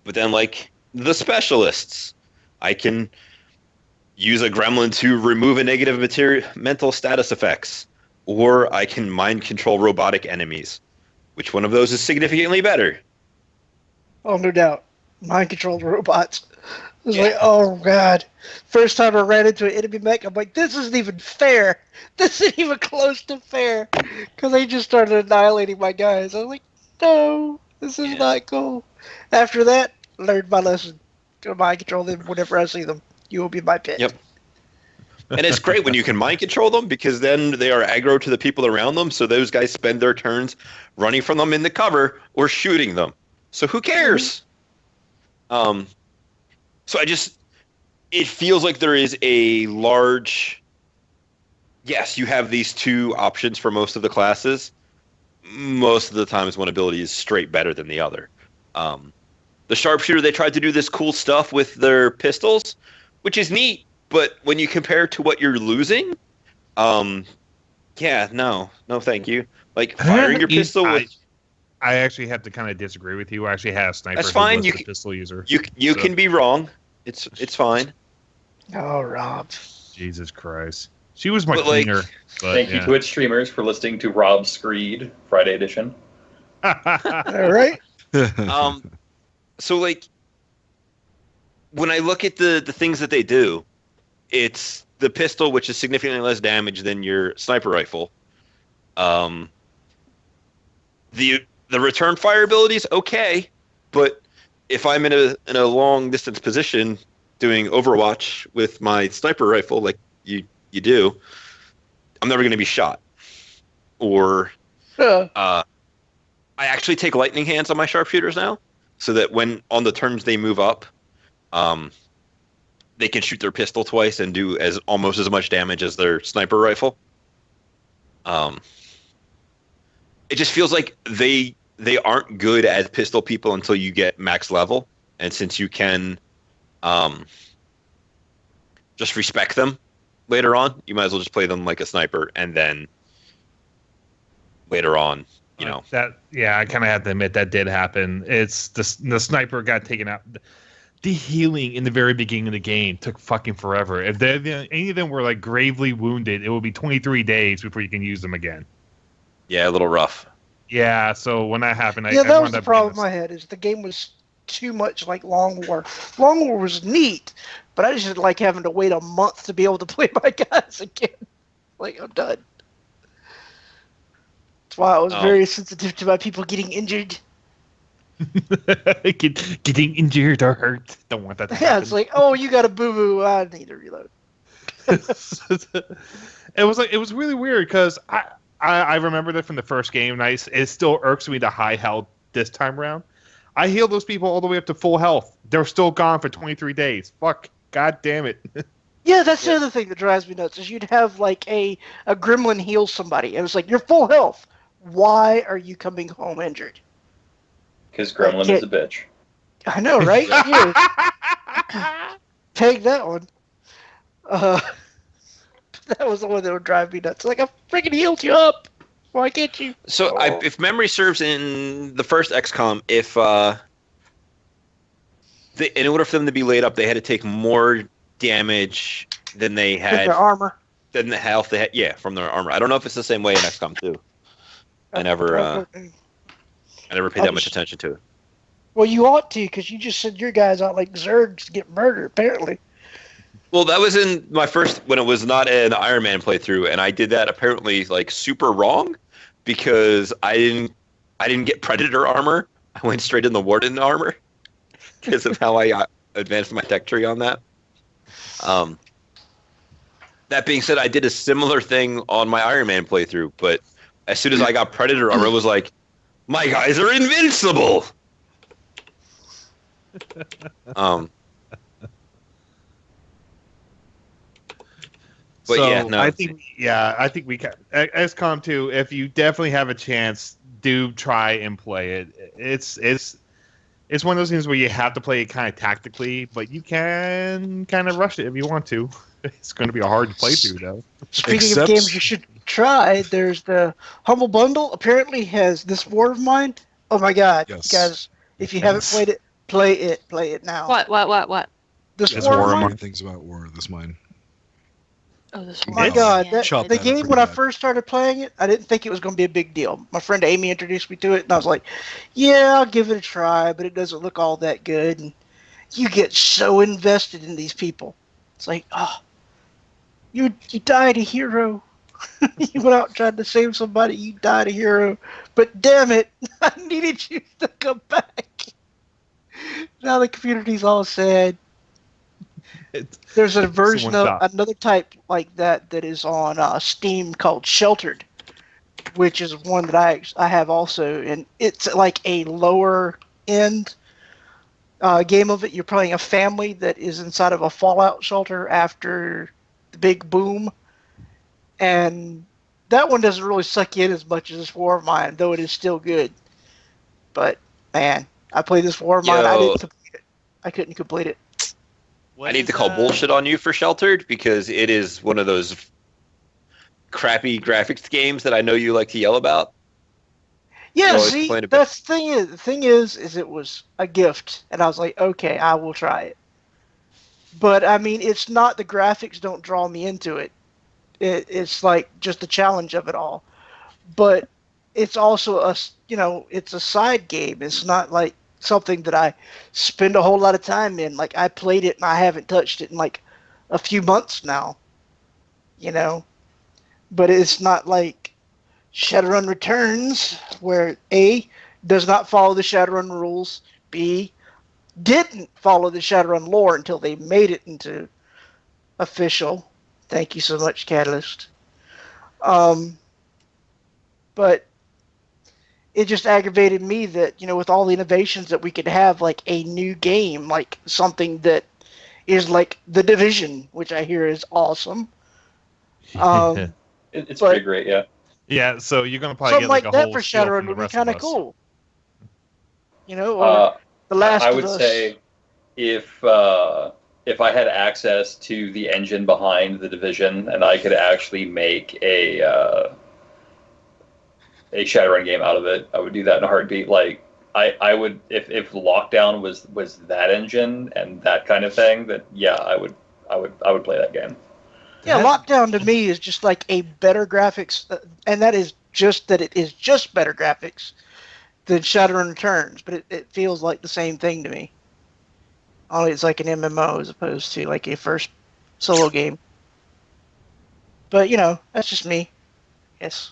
But then, like, the specialists, I can use a gremlin to remove a negative mental status effects, or I can mind control robotic enemies. Which one of those is significantly better? Oh, no doubt. Mind-controlled robots. It was like, oh, God. First time I ran into an enemy mech, I'm like, this isn't even fair. This isn't even close to fair. Because they just started annihilating my guys. I was like, no, this is not cool. After that, learned my lesson. Gonna mind-control them whenever I see them. You will be my pet. Yep. And it's great when you can mind control them, because then they are aggro to the people around them, so those guys spend their turns running from them in the cover or shooting them. So who cares? So it feels like there is a large, yes, you have these 2 options for most of the classes. Most of the times one ability is straight better than the other. The sharpshooter, they tried to do this cool stuff with their pistols, which is neat, but when you compare to what you're losing, Yeah, no, thank you. Like firing your pistol with. I actually have to kind of disagree with you. I actually had a sniper That's fine. who was the pistol user. You can be wrong. It's fine. Oh, Rob. Jesus Christ. She was my But, cleaner. like, Thank you, Twitch streamers, for listening to Rob Screed Friday edition. All right. So like, when I look at the things that they do, it's the pistol, which is significantly less damage than your sniper rifle. The return fire ability is okay, but if I'm in a long distance position doing Overwatch with my sniper rifle, like you do, I'm never going to be shot. Or I actually take lightning hands on my sharpshooters now, so that when on the turns they move up, they can shoot their pistol twice and do almost as much damage as their sniper rifle. It just feels like they aren't good as pistol people until you get max level, and since you can just respect them later on, you might as well just play them like a sniper, and then later on, I kind of have to admit that did happen. It's the sniper got taken out. The healing in the very beginning of the game took fucking forever. If any of them were like gravely wounded, it would be 23 days before you can use them again. Yeah, a little rough. Yeah, so when that happened, that was the problem I had, is the game was too much like Long War. Long War was neat, but I just didn't like having to wait a month to be able to play my guys again. Like, I'm done. That's why I was very sensitive to my people getting injured. Getting injured or hurt. Don't want that to happen. Yeah, it's like, oh, you got a boo-boo. I need to reload. It was really weird because I remember that from the first game. It still irks me to high health this time around. I healed those people all the way up to full health. They're still gone for 23 days. Fuck. God damn it. Yeah, that's the other thing that drives me nuts, is you'd have like a gremlin heal somebody, and it's like, you're full health. Why are you coming home injured? Because Gremlin is a bitch. I know, right? Take that one. That was the one that would drive me nuts. Like, I freaking healed you up. Why can't you? So, if memory serves, in the first XCOM, in order for them to be laid up, they had to take more damage than they had. From their armor. Than the health they had. Yeah, from their armor. I don't know if it's the same way in XCOM 2. I never paid that much attention to it. Well, you ought to, because you just sent your guys out like Zergs to get murdered, apparently. Well, that was in my first, when it was not an Iron Man playthrough, and I did that apparently like super wrong, because I didn't get Predator armor. I went straight in the Warden armor because of how I advanced my tech tree on that. That being said, I did a similar thing on my Iron Man playthrough, but as soon as I got Predator armor, it was like, my guys are invincible. But so yeah, no. I think we can. XCOM 2, if you definitely have a chance, do try and play it. It's one of those things where you have to play it kind of tactically, but you can kind of rush it if you want to. It's going to be a hard playthrough, though. Speaking of games you should try, there's the Humble Bundle. Apparently has This War of Mine. Oh my God, yes. Guys! If you haven't played it, play it now. What? This War of Mine. Things about War of This Mine. Oh, this Oh my God, the game when I bad. first started playing it, I didn't think it was going to be a big deal. My friend Amy introduced me to it, and I was like, yeah, I'll give it a try, but it doesn't look all that good. And you get so invested in these people. It's like, oh, you died a hero. You went out and tried to save somebody, you died a hero. But damn it, I needed you to come back. Now the community's all sad. There's a version of another type like that is on Steam called Sheltered, which is one that I have also, and it's like a lower end game of it. You're playing a family that is inside of a fallout shelter after the big boom, and that one doesn't really suck you in as much as this War of Mine, though it is still good. But man, I played this War of Mine. I didn't complete it. I couldn't complete it. I need to call bullshit on you for Sheltered, because it is one of those crappy graphics games that I know you like to yell about. Yeah, see, that's the thing is it was a gift, and I was like, okay, I will try it. But I mean, it's not the graphics don't draw me into it. It's like just the challenge of it all. But it's also it's a side game. It's not like something that I spend a whole lot of time in. Like I played it and I haven't touched it in like a few months now. But it's not like Shadowrun Returns, where A, does not follow the Shadowrun rules, B, didn't follow the Shadowrun lore until they made it into official. Thank you so much, Catalyst. But it just aggravated me that, with all the innovations that we could have, like a new game, like something that is like The Division, which I hear is awesome. It's pretty great, yeah. Yeah, so you're gonna probably something get like that a whole for spiel Shadowrun from the would be rest kind of of us. cool. Or The Last I of would Us. say if I had access to the engine behind The Division and I could actually make a Shadowrun game out of it, I would do that in a heartbeat. Like I would if Lockdown was that engine and that kind of thing, then yeah, I would play that game. Yeah, Lockdown to me is just like a better graphics, and that is just that it is just better graphics than Shadowrun Returns, but it feels like the same thing to me. Only it's like an MMO as opposed to like a first solo game. But, that's just me. Yes.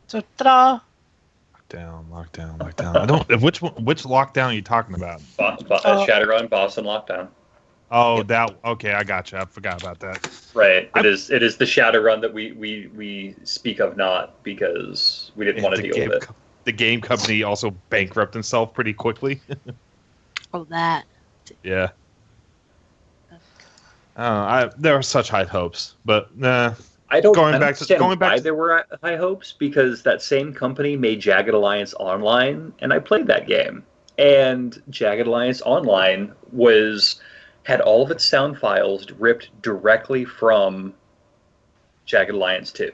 So, ta-da! Lockdown. I don't. Which Lockdown are you talking about? Shadowrun, Boston Lockdown. Oh, that. Okay, I gotcha. I forgot about that. Right. It is the Shadowrun that we speak of not because we didn't want to deal with it. The game company also bankrupted itself pretty quickly. Oh, that. Yeah. There were such high hopes, but nah. I don't understand why there were high hopes, because that same company made Jagged Alliance Online, and I played that game. And Jagged Alliance Online had all of its sound files ripped directly from Jagged Alliance 2.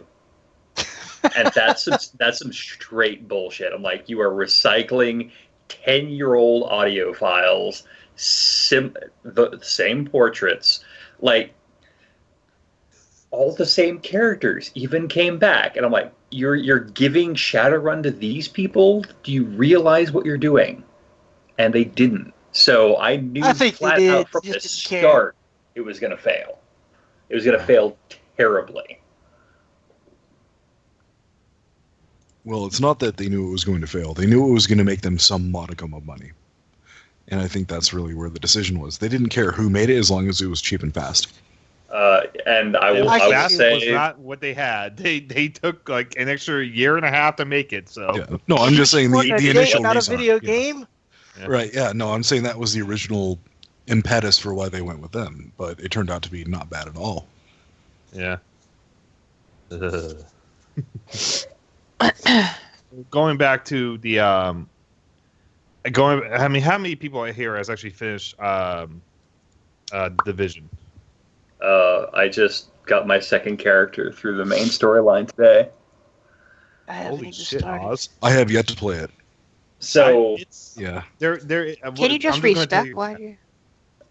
And that's some straight bullshit. I'm like, you are recycling 10-year-old audio files, the same portraits, like all the same characters even came back. And I'm like, you're giving Shadowrun to these people? Do you realize what you're doing? And they didn't. So I knew flat out from the start it was going to fail. It was going to fail terribly. Well, it's not that they knew it was going to fail. They knew it was going to make them some modicum of money. And I think that's really where the decision was. They didn't care who made it as long as it was cheap and fast. And I will say was not what they had. They took like an extra year and a half to make it. So yeah. No, I'm just saying the initial not reason. A video game. Yeah. Right? Yeah. No, I'm saying that was the original impetus for why they went with them, but it turned out to be not bad at all. Yeah. Going back to the how many people here has actually finished Division? I just got my second character through the main storyline today. Holy shit, Oz! I have yet to play it. So yeah, can you just respect why you?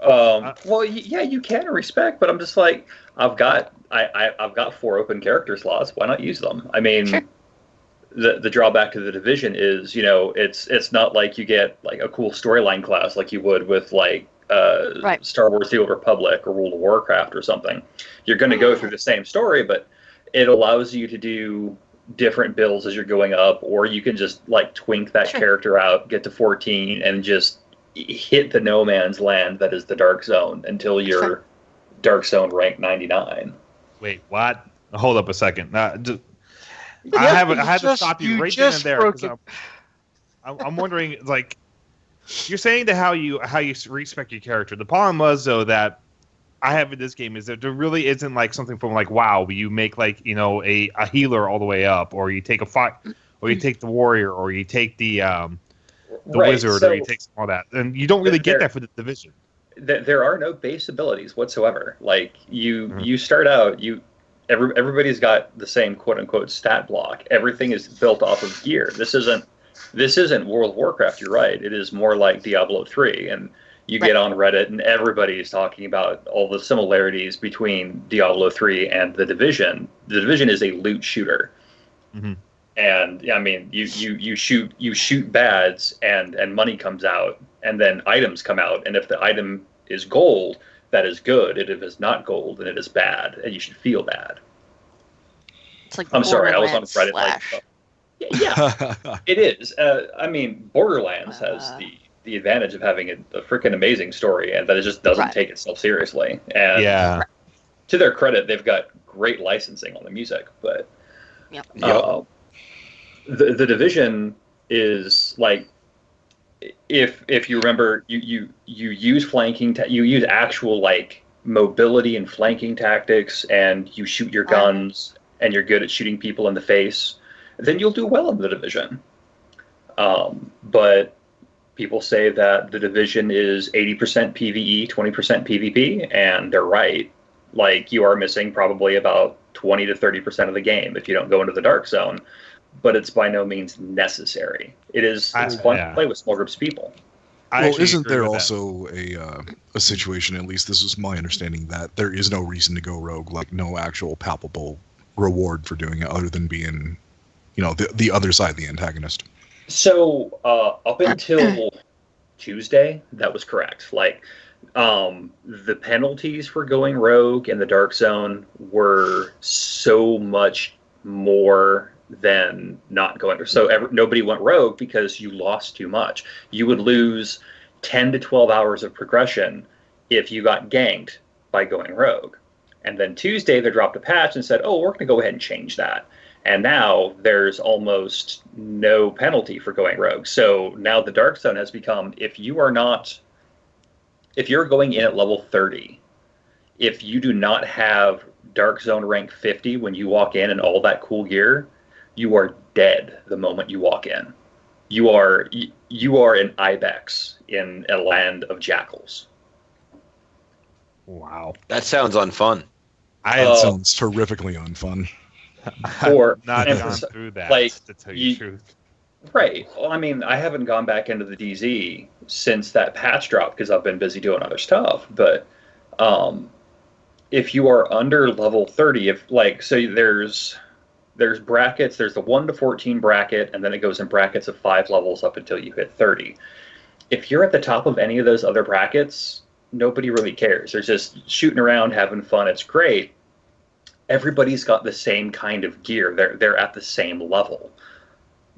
Well, yeah, you can respect, but I'm just like, I've got 4 open character slots. Why not use them? I mean, sure. The drawback to the Division is, it's not like you get like a cool storyline class like you would with like right. Star Wars: The Old Republic or World of Warcraft or something. You're going to go through the same story, but it allows you to do different builds as you're going up, or you can just like twink that character out, get to 14, and just hit the no man's land that is the Dark Zone until you're Dark Zone rank 99. Wait, what? Hold up a second. I had to stop you right then and there. I'm wondering, like, you're saying that how you respect your character. The problem was though that I have in this game is that there really isn't like something from like WoW where you make like a healer all the way up, or you take a fight, or you take the warrior, or you take the wizard, or you take all that, and you don't really get that for the Division. There are no base abilities whatsoever. Like you start out, everybody's got the same quote unquote stat block. Everything is built off of gear. This isn't World of Warcraft. You're right. It is more like Diablo 3, and you get on Reddit and everybody's talking about all the similarities between Diablo 3 and The Division. The Division is a loot shooter. Mm-hmm. And I mean, you shoot bads and money comes out, and then items come out, and if the item is gold, that is good, and if it's not gold, then it is bad, and you should feel bad. It's like I'm sorry, I was on Reddit. Slash. Yeah, it is. I mean, Borderlands has the advantage of having a freaking amazing story, and that it just doesn't take itself seriously. And to their credit, they've got great licensing on the music, but the Division is like, if you remember, you use flanking, you use actual like mobility and flanking tactics, and you shoot your guns, and you're good at shooting people in the face, then you'll do well in the Division. But people say that the Division is 80% PvE, 20% PvP, and they're right. Like, you are missing probably about 20 to 30% of the game if you don't go into the Dark Zone, but it's by no means necessary. It's fun to play with small groups of people. Well, isn't there also a situation, at least this is my understanding, that there is no reason to go rogue, like no actual palpable reward for doing it other than being, the other side, the antagonist? So up until Tuesday, that was correct. Like, the penalties for going rogue in the Dark Zone were so much more than not going. So nobody went rogue because you lost too much. You would lose 10 to 12 hours of progression if you got ganked by going rogue. And then Tuesday, they dropped a patch and said, oh, we're going to go ahead and change that. And now there's almost no penalty for going rogue. So now the Dark Zone has become, if you're going in at level 30, if you do not have Dark Zone rank 50 when you walk in and all that cool gear, you are dead the moment you walk in. You are an ibex in a land of jackals. Wow. That sounds unfun. That sounds terrifically unfun. I've not gone through that, to tell you the truth. Right. Well, I mean, I haven't gone back into the DZ since that patch dropped because I've been busy doing other stuff. But if you are under level 30, there's brackets. There's the 1 to 14 bracket, and then it goes in brackets of 5 levels up until you hit 30. If you're at the top of any of those other brackets, nobody really cares. They're just shooting around, having fun. It's great. Everybody's got the same kind of gear. They're at the same level.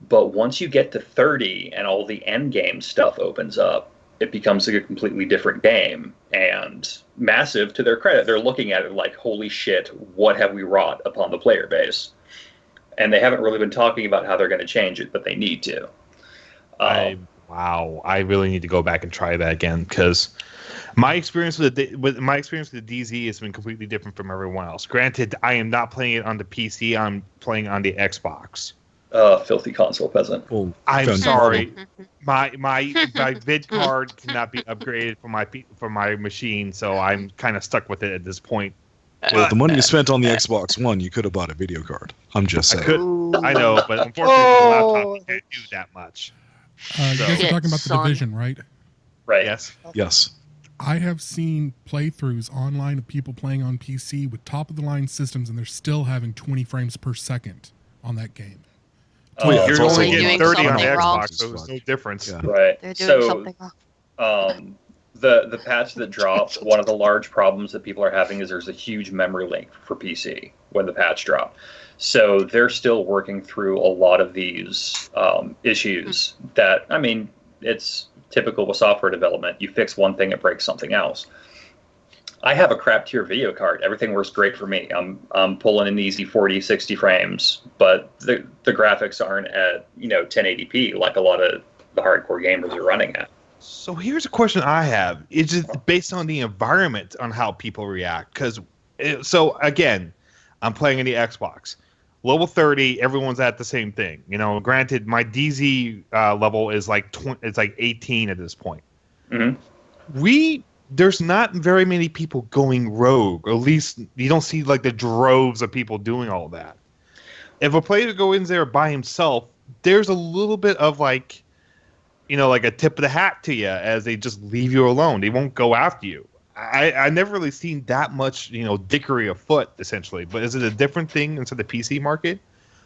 But once you get to 30 and all the end game stuff opens up, it becomes like a completely different game. And massive to their credit, they're looking at it like, holy shit, what have we wrought upon the player base? And they haven't really been talking about how they're going to change it, but they need to. I really need to go back and try that again, because my experience with the DZ has been completely different from everyone else. Granted, I am not playing it on the PC. I'm playing on the Xbox. Filthy console peasant. Oh, I'm sorry. My vid card cannot be upgraded for my machine, so I'm kind of stuck with it at this point. Well, the money you spent on the Xbox One, you could have bought a video card. I'm just saying. I know, but unfortunately, the laptop can't do that much. You guys are talking about the Division, right? Right. Yes. I have seen playthroughs online of people playing on PC with top-of-the-line systems, and they're still having 20 frames per second on that game. You're only getting 30 on the Xbox, so there's no difference. Yeah. Right. They're doing something wrong. The patch that dropped, one of the large problems that people are having is there's a huge memory leak for PC when the patch dropped. So they're still working through a lot of these issues that, I mean, it's typical with software development. You fix one thing, it breaks something else. I have a crap tier video card. Everything works great for me. I'm pulling an easy 40, 60 frames, but the graphics aren't at 1080p like a lot of the hardcore gamers are running at. So here's a question I have. Is it based on the environment on how people react? So again, I'm playing in the Xbox. Level 30, everyone's at the same thing. Granted, my DZ level is like 18 at this point. Mm-hmm. We there's not very many people going rogue. Or at least you don't see like the droves of people doing all that. If a player goes in there by himself, there's a little bit of like, like a tip of the hat to you as they just leave you alone. They won't go after you. I never really seen that much, dickery afoot, essentially. But is it a different thing inside the PC market?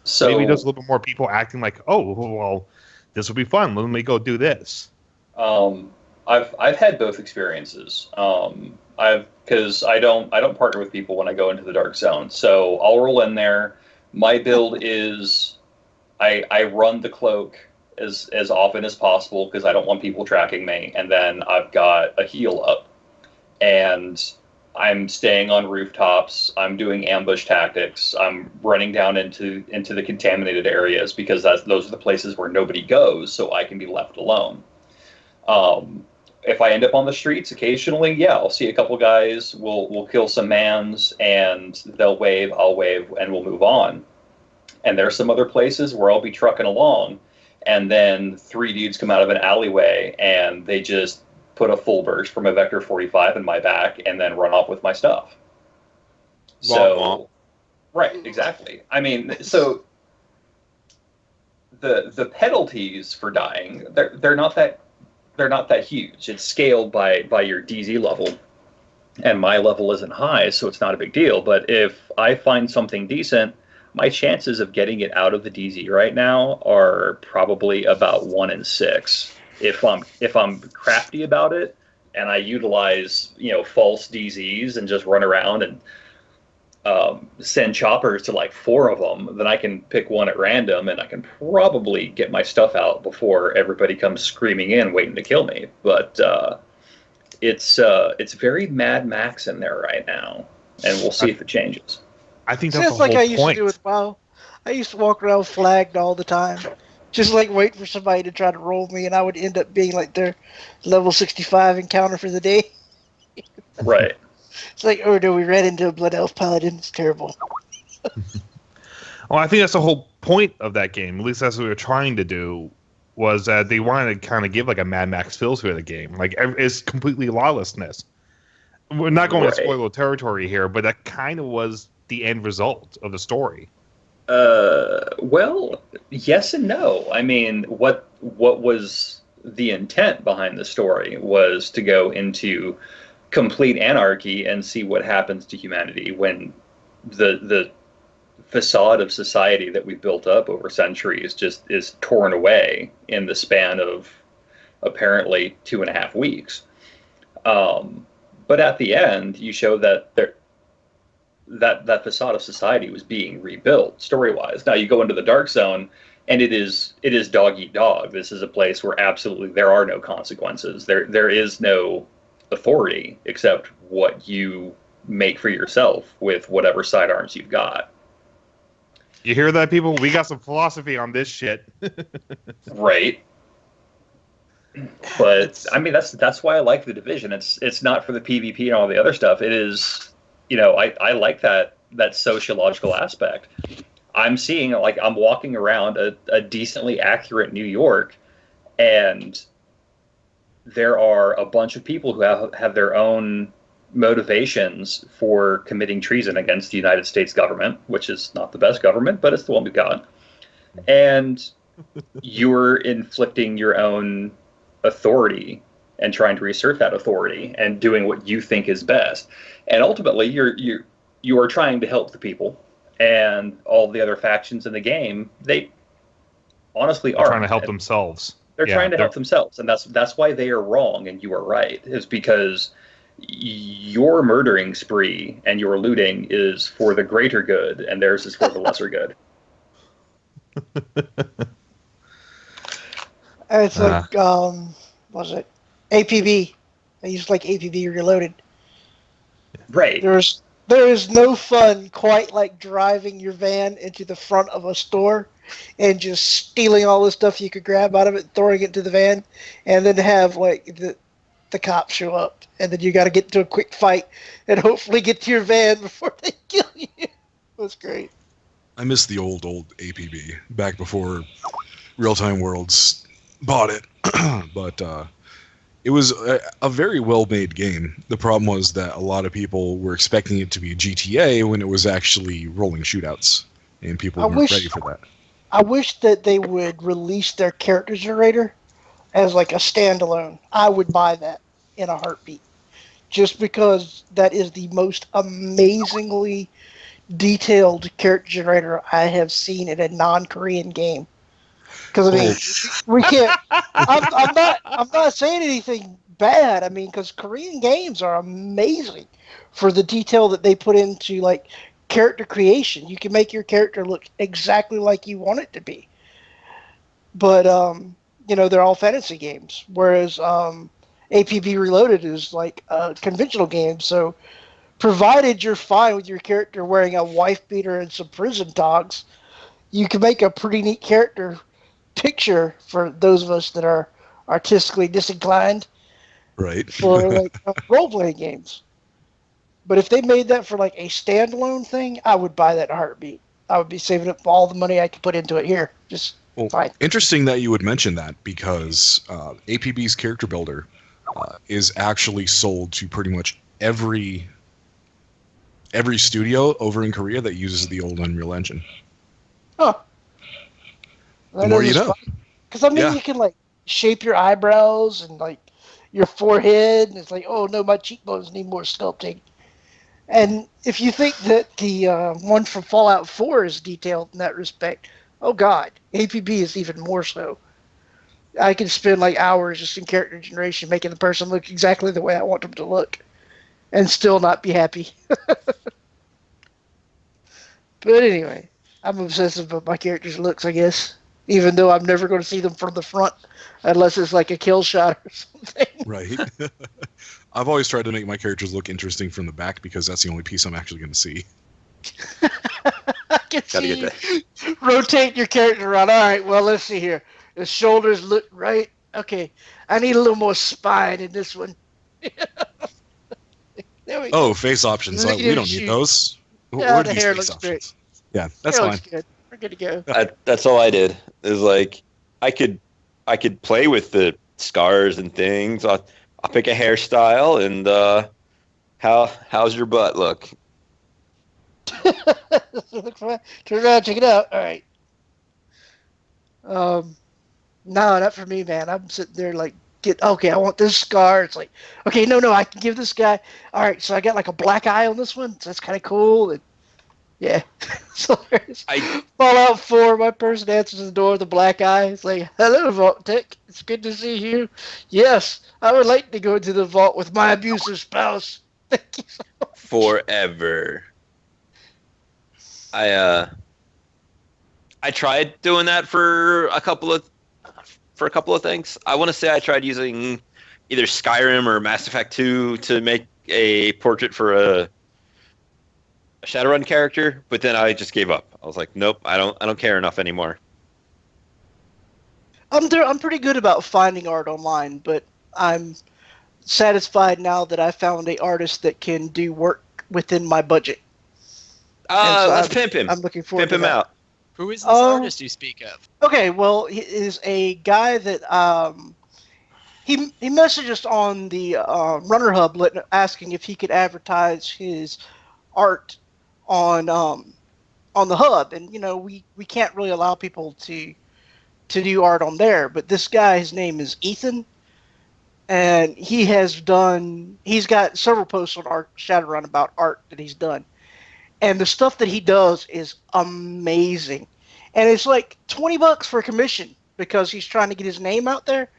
So maybe there's a little bit more people acting like, oh, well, this will be fun. Let me go do this. I've had both experiences. Because I don't partner with people when I go into the dark zone. So I'll roll in there. My build is I run the cloak as often as possible because I don't want people tracking me, and then I've got a heal up, and I'm staying on rooftops. I'm doing ambush tactics. I'm running down into the contaminated areas because those are the places where nobody goes, so I can be left alone. If I end up on the streets, occasionally, I'll see a couple guys. We'll kill some mans, and they'll wave. I'll wave, and we'll move on. And there's some other places where I'll be trucking along, and then 3 dudes come out of an alleyway, and they just put a full burst from a Vector 45 in my back, and then run off with my stuff. So, right, exactly. I mean, so the penalties for dying, they're not that huge. It's scaled by your DZ level, and my level isn't high, so it's not a big deal. But if I find something decent, my chances of getting it out of the DZ right now are probably about 1 in 6. If I'm crafty about it and I utilize false DZs and just run around and send choppers to like 4 of them, then I can pick one at random and I can probably get my stuff out before everybody comes screaming in waiting to kill me. But it's very Mad Max in there right now, and we'll see if it changes. I think that's like I used to do with WoW. I used to walk around flagged all the time, just like wait for somebody to try to roll me, and I would end up being like their level 65 encounter for the day. Right. It's like, oh no, we ran into a Blood Elf Paladin. It's terrible. Well, I think that's the whole point of that game. At least that's what we were trying to do. Was that they wanted to kind of give like a Mad Max feel to the game. Like it's completely lawlessness. We're not going to spoil territory here, but that kind of was the end result of the story. Well, yes and no. I mean, what was the intent behind the story was to go into complete anarchy and see what happens to humanity when the facade of society that we built up over centuries just is torn away in the span of apparently 2.5 weeks. But at the end, you show that that facade of society was being rebuilt story-wise. Now you go into the dark zone, and it is dog eat dog. This is a place where absolutely there are no consequences. There is no authority except what you make for yourself with whatever sidearms you've got. You hear that, people? We got some philosophy on this shit. Right. But I mean, that's why I like the Division. It's not for the PvP and all the other stuff. It is, I like that sociological aspect. I'm seeing, like, I'm walking around a decently accurate New York, and there are a bunch of people who have their own motivations for committing treason against the United States government, which is not the best government, but it's the one we've got. And you're inflicting your own authority and trying to reassert that authority and doing what you think is best. And ultimately, you are trying to help the people, and all the other factions in the game, they honestly are trying to help themselves. They're trying to help themselves, and that's why they are wrong and you are right. Is because your murdering spree and your looting is for the greater good, and theirs is for the lesser good. It's like, what was it? APB. I used like APB Reloaded. Right. There is no fun quite like driving your van into the front of a store and just stealing all the stuff you could grab out of it, throwing it into the van, and then have like the cops show up, and then you got to get into a quick fight and hopefully get to your van before they kill you. It was great. I miss the old APB back before Real Time Worlds bought it, but It was a very well-made game. The problem was that a lot of people were expecting it to be GTA when it was actually rolling shootouts, and people weren't ready for that. I wish that they would release their character generator as like a standalone. I would buy that in a heartbeat, just because that is the most amazingly detailed character generator I have seen in a non-Korean game. Because I mean, we can't. I'm not saying anything bad. I mean, because Korean games are amazing for the detail that they put into like character creation. You can make your character look exactly like you want it to be. But they're all fantasy games, whereas APB Reloaded is like a conventional game. So, provided you're fine with your character wearing a wife beater and some prison togs, you can make a pretty neat character picture for those of us that are artistically disinclined, right? For like role-playing games. But if they made that for like a standalone thing, I would buy that in a heartbeat. I would be saving up all the money I could put into it here. Fine. Interesting that you would mention that, because APB's character builder is actually sold to pretty much every studio over in Korea that uses the old Unreal Engine. Huh. The more you know. Because I mean, you can like shape your eyebrows and like your forehead, and it's like, oh no, my cheekbones need more sculpting. And if you think that the one from Fallout 4 is detailed in that respect, oh god, APB is even more so. I can spend like hours just in character generation making the person look exactly the way I want them to look, and still not be happy. But anyway, I'm obsessive about my character's looks, I guess. Even though I'm never going to see them from the front, unless it's like a kill shot or something. Right. I've always tried to make my characters look interesting from the back, because that's the only piece I'm actually going to see. I can see you rotate your character around. All right, well, let's see here. The shoulders look right. Okay, I need a little more spine in this one. There we go. Oh, face options. We don't need those. Yeah, the hair looks great. Yeah, that's fine. Good. We're good to go. That's all I did. Is like I could play with the scars and things. I'll pick a hairstyle and how's your butt look? Turn around, check it out. All right. No, not for me, man. I'm sitting there like, I want this scar. It's like, okay, no, I can give this guy. All right, so I got like a black eye on this one. So that's kind of cool. And yeah. So Fallout 4, my person answers the door with a black eye. It's like, hello, Vault Tech. It's good to see you. Yes, I would like to go into the vault with my abusive spouse. Thank you so much. Forever. I tried doing that for a couple of things. I want to say I tried using either Skyrim or Mass Effect 2 to make a portrait for a Shadowrun character, but then I just gave up. I was like, nope, I don't care enough anymore. I'm pretty good about finding art online, but I'm satisfied now that I found an artist that can do work within my budget. Let's pimp him. I'm looking forward to him out. Who is this artist you speak of? Okay, well, he is a guy that he messaged us on the Runner Hub asking if he could advertise his art on the hub, and we can't really allow people to do art on there. But this guy, his name is Ethan, and he's got several posts on Shadowrun about art that he's done. And the stuff that he does is amazing. And it's like $20 for a commission because he's trying to get his name out there.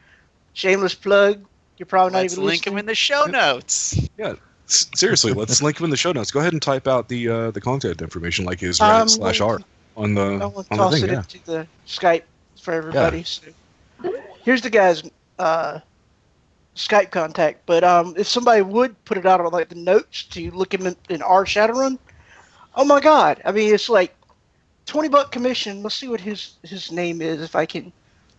Shameless plug. You're probably not even listening. Let's link him in the show notes. Yeah. Seriously, let's link him in the show notes. Go ahead and type out the contact information, like his Reddit/art on the thing. Toss it into the Skype for everybody. Yeah. So here's the guy's Skype contact. But if somebody would put it out on like the notes to look him in our Shadowrun, oh my God! I mean, it's like $20 commission. Let's see what his name is if I can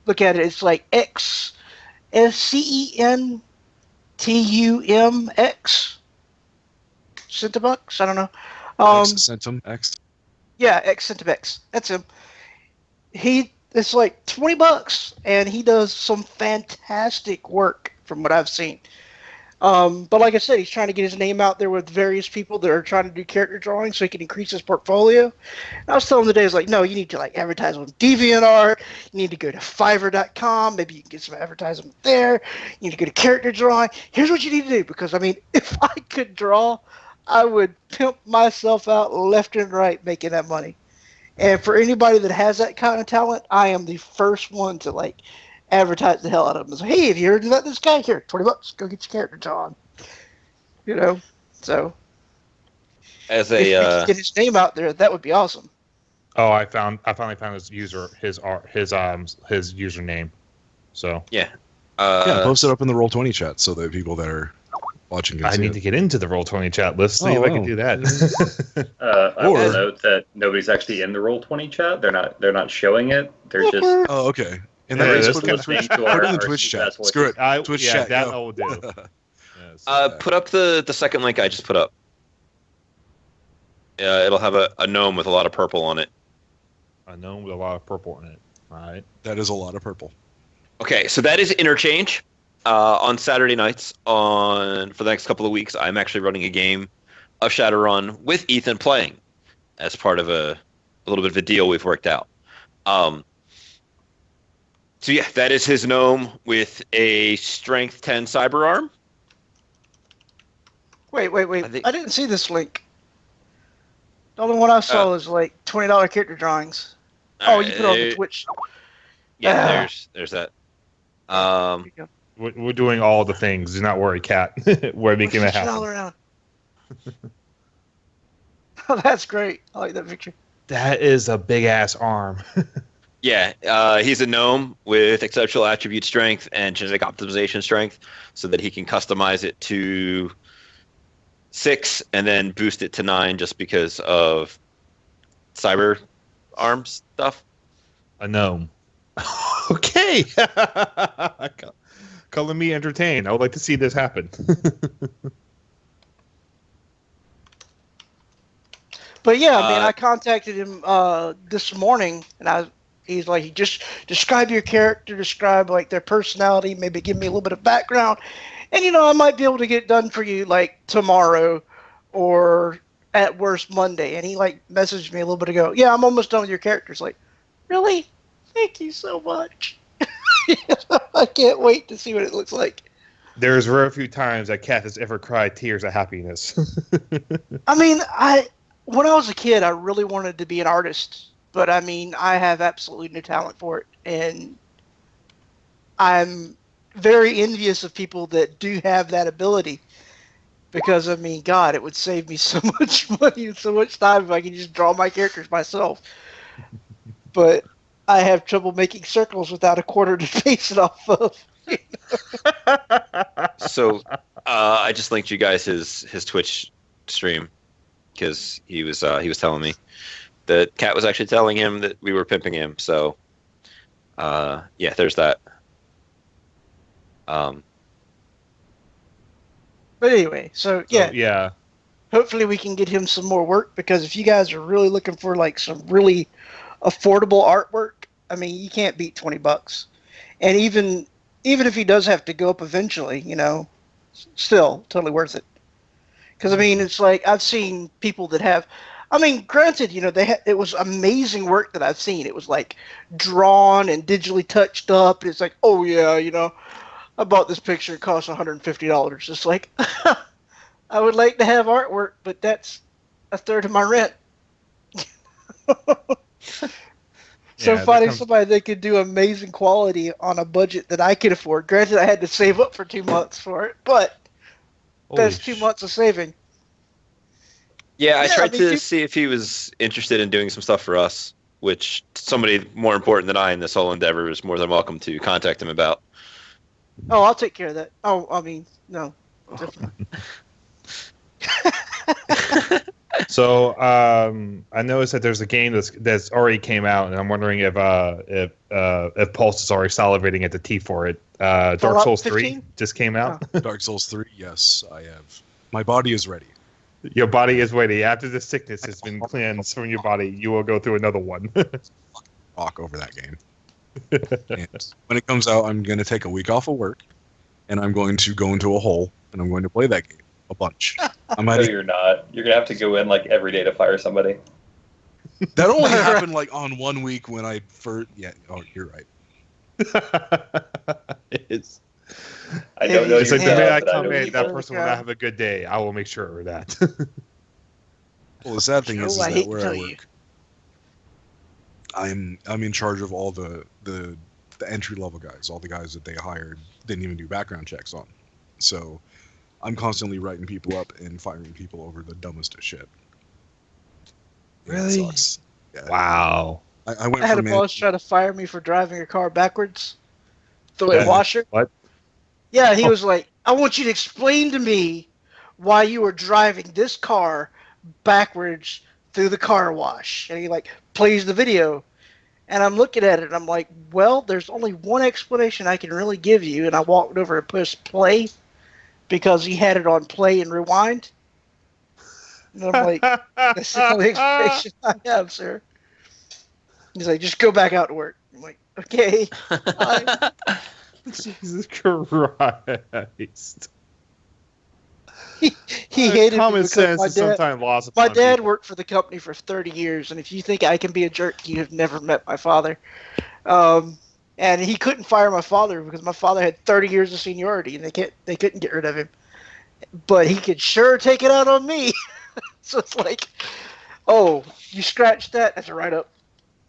look at it. It's like XCENTUMX. Centibucks? I don't know. Centum X. Yeah, Centum. That's him. It's like $20, and he does some fantastic work from what I've seen. But like I said, he's trying to get his name out there with various people that are trying to do character drawing so he can increase his portfolio. And I was telling him today, I was like, no, you need to like advertise on DeviantArt. You need to go to Fiverr.com. Maybe you can get some advertisement there. You need to go to character drawing. Here's what you need to do, because I mean, if I could draw, I would pimp myself out left and right making that money. And for anybody that has that kind of talent, I am the first one to like advertise the hell out of them. So, hey, have you heard about this guy? Here, $20, go get your character drawn. You know, so as if you could get his name out there, that would be awesome. Oh, I finally found his username. So yeah, post it up in the Roll20 chat so that people that are watching can I see need it. to get into the Roll20 chat. Let's see if I can do that. I will note that nobody's actually in the Roll20 chat. They're not showing it. They're just Oh, okay. And they're then just put it in listening to put it in the our Twitch chat. successful- Screw it. Twitch yeah, chat. that go. I will do. Yes. put up the second link I just put up. It'll have a gnome with a lot of purple on it. A gnome with a lot of purple in it. All right. That is a lot of purple. Okay, so that is Interchange. On Saturday nights for the next couple of weeks, I'm actually running a game of Shadowrun with Ethan playing as part of a little bit of a deal we've worked out. So yeah, that is his gnome with a strength 10 cyber arm. Wait. I didn't see this link. The only one I saw was like $20 character drawings. Oh, you put it on the Twitch. Yeah, there's that. We're doing all the things. Do not worry, Kat. We're making it happen. Oh, that's great. I like that picture. That is a big ass arm. Yeah, he's a gnome with exceptional attribute strength and genetic optimization strength, so that he can customize it to 6 and then boost it to 9 just because of cyber arm stuff. A gnome. Okay. Color me entertained. I would like to see this happen. But yeah, I mean, I contacted him this morning, and he's like, just describe your character, describe like their personality, maybe give me a little bit of background, and I might be able to get it done for you like tomorrow, or at worst Monday. And he like messaged me a little bit ago. Yeah, I'm almost done with your characters. Like, really? Thank you so much. I can't wait to see what it looks like. There's very few times that Kat has ever cried tears of happiness. I mean, when I was a kid, I really wanted to be an artist, but I mean, I have absolutely no talent for it, and I'm very envious of people that do have that ability, because I mean, God, it would save me so much money and so much time if I could just draw my characters myself. But I have trouble making circles without a quarter to base it off of. So I just linked you guys his Twitch stream, because he was telling me that Kat was actually telling him that we were pimping him. So yeah, there's that. But anyway, so yeah. Hopefully we can get him some more work, because if you guys are really looking for like some really affordable artwork, I mean, you can't beat $20. And even if he does have to go up eventually, still totally worth it. Because I mean, it's like I've seen people that have, I mean, granted, it was amazing work that I've seen. It was like drawn and digitally touched up. And it's like, oh yeah, I bought this picture. It cost $150. It's like, I would like to have artwork, but that's a third of my rent. So finding somebody that could do amazing quality on a budget that I could afford. Granted, I had to save up for 2 months for it, but that's 2 months of saving. Yeah, I tried to see if he was interested in doing some stuff for us, which somebody more important than I in this whole endeavor is more than welcome to contact him about. Oh, I'll take care of that. Oh, I mean, no. Definitely. So I noticed that there's a game that's already came out, and I'm wondering if Pulse is already salivating at the T for it. Dark Souls 3 just came out. Oh. Dark Souls 3, yes, I have. My body is ready. Your body is ready. After the sickness has been cleansed from your body, you will go through another one. Talk over that game. And when it comes out, I'm going to take a week off of work, and I'm going to go into a hole, and I'm going to play that game a bunch. No, you're not. You're going to have to go in like every day to fire somebody. That only happened like on 1 week when I first. Yeah. Oh, you're right. It's. I don't know. It's like the minute I but come know in, you that will. person will not have a good day. I will make sure of that. Well, the sad thing is I that hate to where I tell you. work, I'm in charge of all the entry level guys, all the guys that they hired didn't even do background checks on. So I'm constantly writing people up and firing people over the dumbest of shit. Yeah, it Really? sucks. Yeah. Wow. I went I had a from boss try to fire me for driving a car backwards through a washer. What? Yeah, he was like, I want you to explain to me why you were driving this car backwards through the car wash. And he like plays the video. And I'm looking at it and I'm like, well, there's only one explanation I can really give you. And I walked over and pushed play because he had it on play and rewind. And I'm like, that's the only explanation I have, sir. He's like, just go back out to work. I'm like, okay. Bye. Jesus Christ. He hated me Common because sense my is dad, sometimes lost my upon dad people. worked for the company for 30 years, and if you think I can be a jerk, you have never met my father. And he couldn't fire my father because my father had 30 years of seniority, and they couldn't get rid of him. But he could sure take it out on me. So it's like, oh, you scratched that? That's a write-up.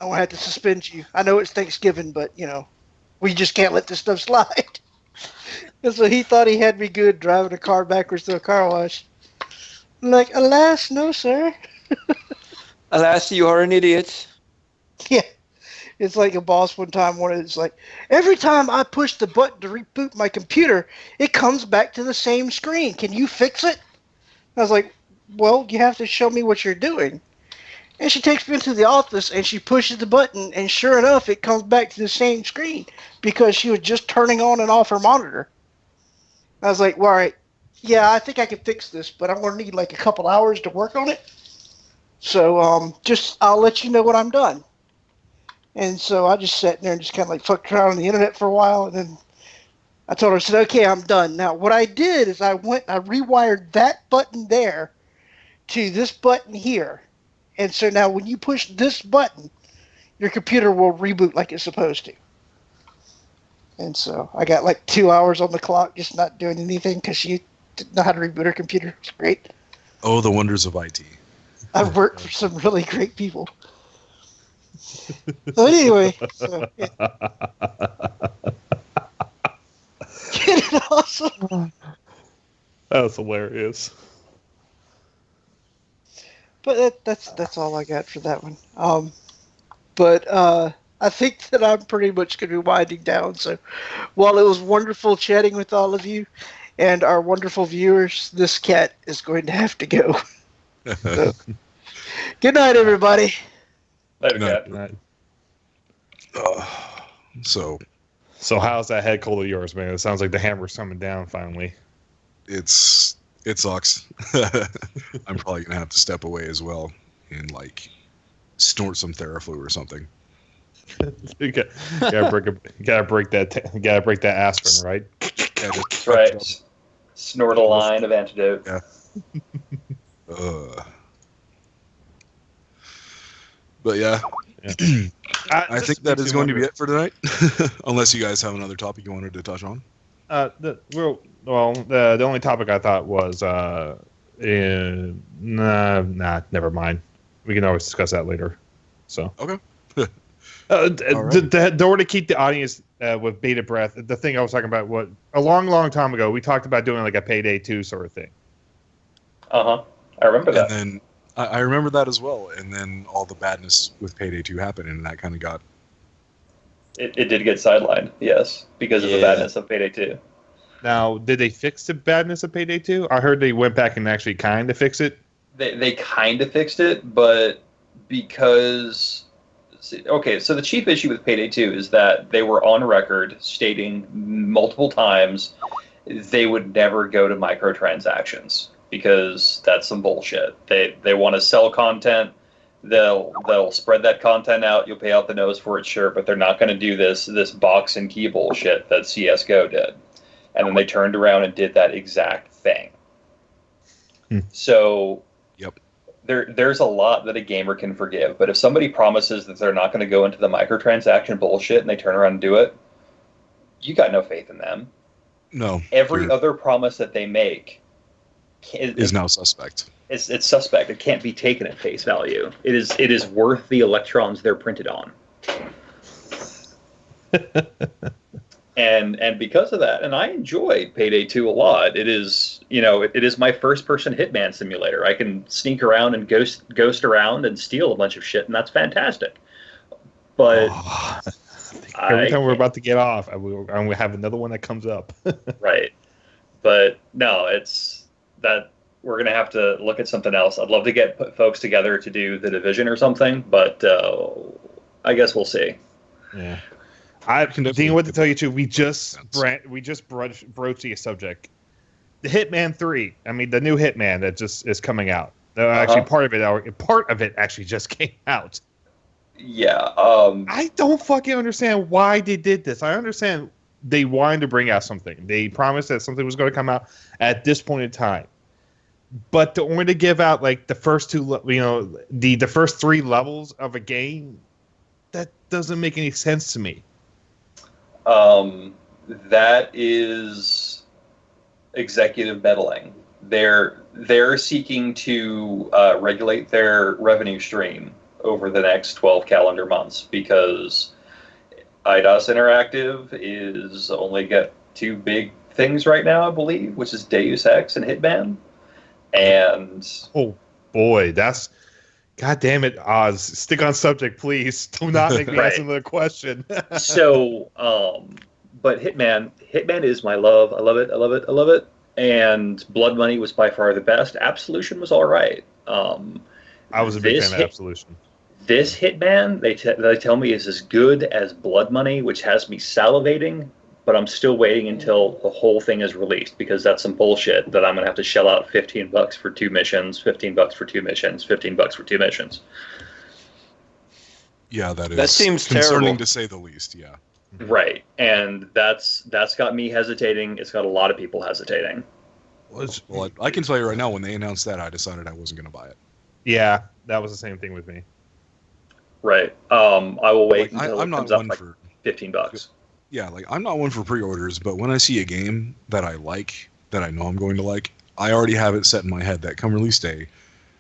I'm going to have to suspend you. I know it's Thanksgiving, but, we just can't let this stuff slide. And so he thought he had me good driving a car backwards through a car wash. I'm like, alas, no, sir. Alas, you are an idiot. Yeah. It's like a boss one time wanted, it's like, every time I push the button to reboot my computer, it comes back to the same screen. Can you fix it? I was like, well, you have to show me what you're doing. And she takes me into the office and she pushes the button, and sure enough, it comes back to the same screen because she was just turning on and off her monitor. I was like, well, all right, yeah, I think I can fix this, but I'm going to need like a couple hours to work on it. So I'll let you know when I'm done. And so I just sat there and just kind of like fucked around on the internet for a while, and then I told her, I said, okay, I'm done. Now, what I did is I rewired that button there to this button here. And so now when you push this button, your computer will reboot like it's supposed to. And so I got like 2 hours on the clock just not doing anything because she didn't know how to reboot her computer. It's great. Oh, the wonders of IT. I've worked for some really great people. So anyway, yeah. Isn't it awesome? That was hilarious. But that's all I got for that one. But I think that I'm pretty much going to be winding down. So while it was wonderful chatting with all of you and our wonderful viewers, this cat is going to have to go. So, good night, everybody. Later, Good Cat. So So how's that head cold of yours, man? It sounds like the hammer's coming down finally. it sucks. I'm probably gonna have to step away as well and like snort some Theraflu or something. You gotta break that aspirin, right? Yeah, That's right. Snort a line of antidote. Yeah. But yeah, I think that is going to be it for tonight. Unless you guys have another topic you wanted to touch on. The only topic I thought was never mind. We can always discuss that later. So Okay. the order to keep the audience with bated breath. The thing I was talking about, what a long time ago, we talked about doing like a Payday 2 sort of thing. I remember that. And then I remember that as well. And then all the badness with Payday 2 happened, and that kind of got. It did get sidelined, yes, because of the badness of Payday 2. Now, did they fix the badness of Payday 2? I heard they went back and actually kind of fixed it. They kind of fixed it, but because... Okay, so the chief issue with Payday 2 is that they were on record stating multiple times they would never go to microtransactions because that's some bullshit. They want to sell content. They'll spread that content out. You'll pay out the nose for it, sure, but they're not going to do this box and key bullshit that CS:GO did. and then they turned around and did that exact thing. So there's a lot that a gamer can forgive, but if somebody promises that they're not going to go into the microtransaction bullshit and they turn around and do it, you got no faith in them. No. Every other promise that they make is now suspect. It's suspect. It can't be taken at face value. It is worth the electrons they're printed on. And because of that, and I enjoyed Payday 2 a lot. It is, it is my first-person Hitman simulator. I can sneak around and ghost around and steal a bunch of shit, and that's fantastic. But every time we're about to get off, we have another one that comes up. Right. But no, it's that we're going to have to look at something else. I'd love to get folks together to do The Division or something, but I guess we'll see. Yeah. I think what to tell you too. We just broached the subject. The Hitman 3. I mean, the new Hitman that just is coming out. Actually, part of it actually just came out. Yeah. I don't fucking understand why they did this. I understand they wanted to bring out something. They promised that something was going to come out at this point in time. But to only to give out like the first two, the first 3 levels of a game, that doesn't make any sense to me. That is executive meddling. They're seeking to regulate their revenue stream over the next 12 calendar months because IDOS Interactive is only got 2 big things right now, I believe, which is Deus Ex and Hitman. And oh boy, that's God damn it, Oz. Stick on subject, please. Do not make me answer the question. So, but Hitman is my love. I love it. And Blood Money was by far the best. Absolution was all right. I was a big fan of Absolution. This Hitman, they tell me, is as good as Blood Money, which has me salivating. But I'm still waiting until the whole thing is released because that's some bullshit that I'm going to have to shell out $15 for 2 missions, $15 for 2 missions, $15 for 2 missions. Yeah, that seems concerning terrible, to say the least. Yeah. Right, and that's got me hesitating. It's got a lot of people hesitating. Well, I can tell you right now, when they announced that, I decided I wasn't going to buy it. Yeah, that was the same thing with me. Right. I will wait until I'm it comes not up one for $15. Yeah, I'm not one for pre-orders, but when I see a game that I like, that I know I'm going to like, I already have it set in my head that come release day,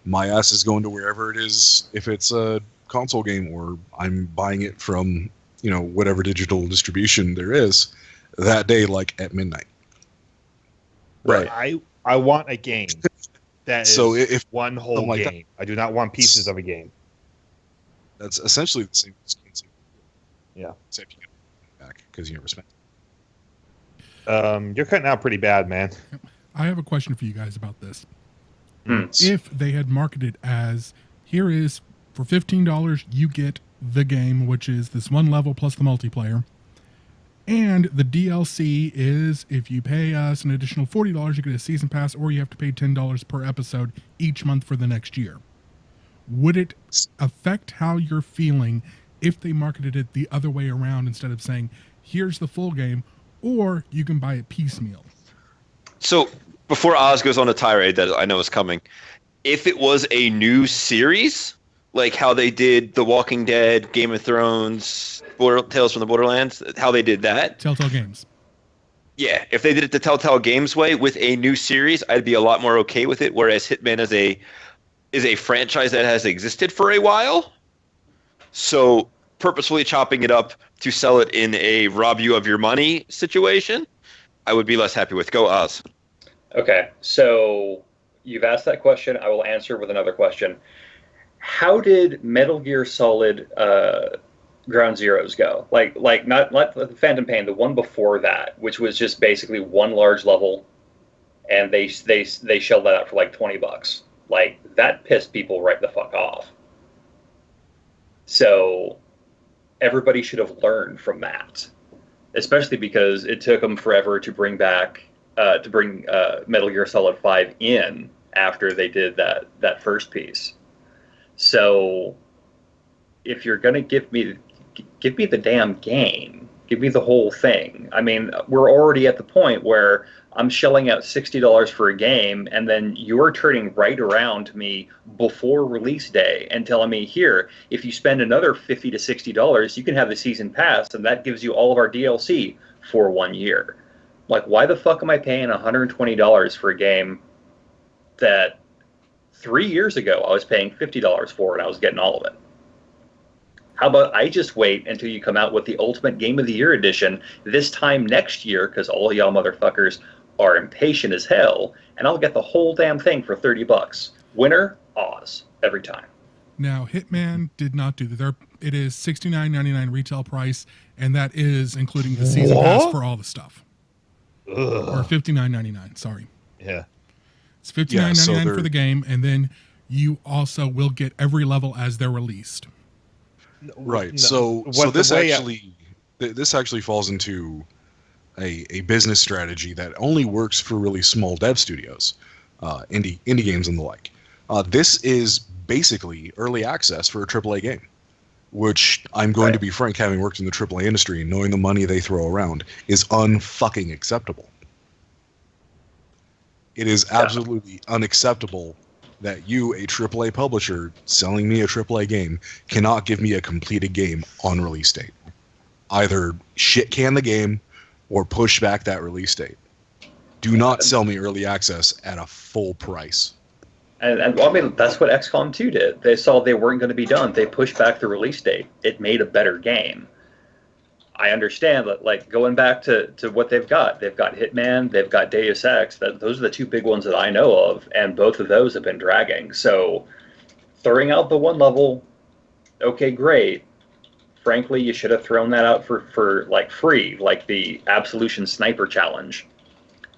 my ass is going to wherever it is, if it's a console game or I'm buying it from, whatever digital distribution there is, that day, like at midnight. Right. I want a game that is so if one whole like game. I do not want pieces of a game. That's essentially the same as Gensemer. Yeah. Except you get it back because you never spent it. You're cutting out pretty bad, man. I have a question for you guys about this. Mm. If they had marketed as, here is, for $15, you get the game, which is this one level plus the multiplayer, and the DLC is, if you pay us an additional $40, you get a season pass, or you have to pay $10 per episode each month for the next year. Would it affect how you're feeling if they marketed it the other way around instead of saying, here's the full game, or you can buy it piecemeal? So before Oz goes on a tirade that I know is coming, if it was a new series, like how they did The Walking Dead, Game of Thrones, Tales from the Borderlands, how they did that. Telltale Games. Yeah, if they did it the Telltale Games way with a new series, I'd be a lot more okay with it. Whereas Hitman is a franchise that has existed for a while. So purposefully chopping it up to sell it in a rob you of your money situation, I would be less happy with. Go Oz. Okay, so you've asked that question. I will answer with another question. How did Metal Gear Solid Ground Zeroes go? Like not the Phantom Pain, the one before that, which was just basically one large level, and they shelled that out for like $20. Like, that pissed people right the fuck off. So everybody should have learned from that, especially because it took them forever to bring Metal Gear Solid 5 in after they did that first piece. So if you're gonna give me the damn game, Give me the whole thing. I mean, we're already at the point where I'm shelling out $60 for a game, and then you're turning right around to me before release day and telling me, here, if you spend another $50 to $60, you can have the season pass, and that gives you all of our DLC for 1 year. Like, why the fuck am I paying $120 for a game that 3 years ago I was paying $50 for and I was getting all of it? How about I just wait until you come out with the Ultimate Game of the Year edition this time next year, because all y'all motherfuckers are impatient as hell, and I'll get the whole damn thing for $30. Winner, Oz, every time. Now, Hitman did not do that. It is $69.99 retail price, and that is including the season pass for all the stuff. Ugh. Or $59.99, sorry. Yeah. It's $59.99 for the game, and then you also will get every level as they're released. Right. No. So this actually falls into a business strategy that only works for really small dev studios, indie games and the like. This is basically early access for a AAA game, which I'm going to be frank, having worked in the AAA industry and knowing the money they throw around, is unfucking acceptable. It is absolutely unacceptable that you, a AAA publisher, selling me a AAA game, cannot give me a completed game on release date. Either shit can the game or push back that release date. Do not sell me early access at a full price. And well, I mean, that's what XCOM 2 did. They saw they weren't going to be done. They pushed back the release date. It made a better game. I understand that, like, going back to what they've got Hitman, they've got Deus Ex. Those are the two big ones that I know of, and both of those have been dragging. So, throwing out the one level, okay, great. Frankly, you should have thrown that out for like free, like the Absolution Sniper Challenge,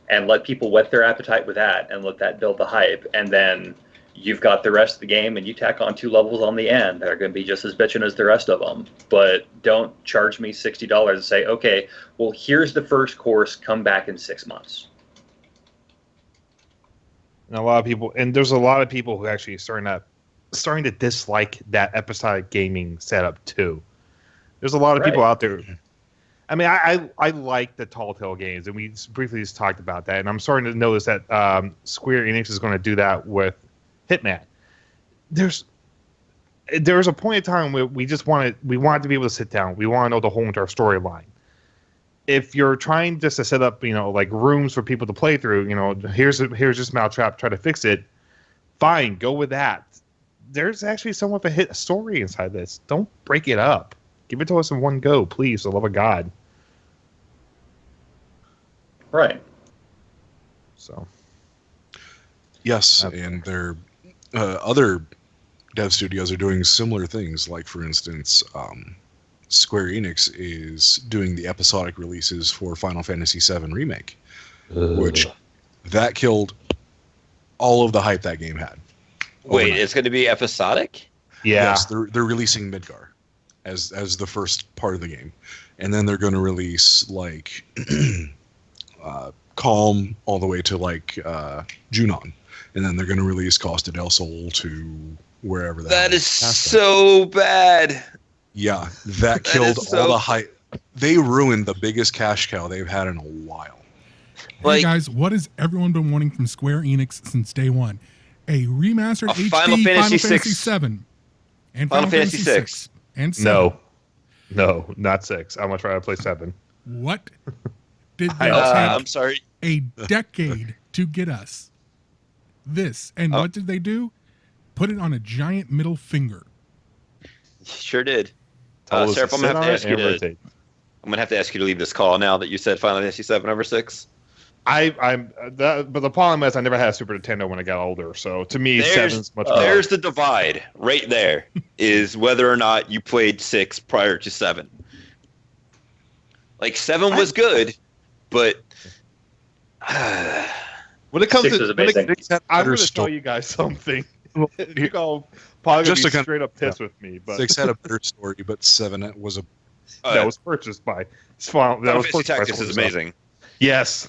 and let people whet their appetite with that, and let that build the hype, and then you've got the rest of the game, and you tack on 2 levels on the end that are going to be just as bitchin' as the rest of them. But don't charge me $60 and say, okay, well, here's the first course, come back in 6 months. And there's a lot of people who actually starting to dislike that episodic gaming setup too. There's a lot of people out there. I mean, I like the Tall Tale games, and we briefly just talked about that, and I'm starting to notice that Square Enix is going to do that with Hitman. There's a point in time where we wanted to be able to sit down. We want to know the whole entire storyline. If you're trying just to set up, like rooms for people to play through, here's this mousetrap, try to fix it. Fine, go with that. There's actually somewhat of a story inside this. Don't break it up. Give it to us in one go, please, for the love of God. Right. So. Yes, and their other dev studios are doing similar things. Like, for instance, Square Enix is doing the episodic releases for Final Fantasy VII Remake, which that killed all of the hype that game had. Wait, it's going to be episodic? Yeah. Yes, they're releasing Midgar as the first part of the game, and then they're going to release like Calm all the way to like Junon. And then they're going to release Costa del Sol to wherever that is so bad. Yeah, that killed all the hype. They ruined the biggest cash cow they've had in a while. Hey guys, what has everyone been wanting from Square Enix since day one? A remastered HD Final Fantasy VII and Final Fantasy VI. And 7. No, not 6. I much rather play 7. What did they take I'm sorry. a decade to get us? This. And what did they do? Put it on a giant middle finger. Sure did. Seraph, I'm going to have to ask you to leave this call now that you said Final Fantasy 7 over 6. But the problem is I never had a Super Nintendo when I got older, so to me, 7's much better. There's the divide right there, is whether or not you played 6 prior to 7. Like, 7 was good, but... when it comes to... I'm going to tell you guys something. You go probably just be straight up pissed with me. But 6 had a better story, but 7 was a... that was purchased by... Final Fantasy Tactics is amazing. Yes.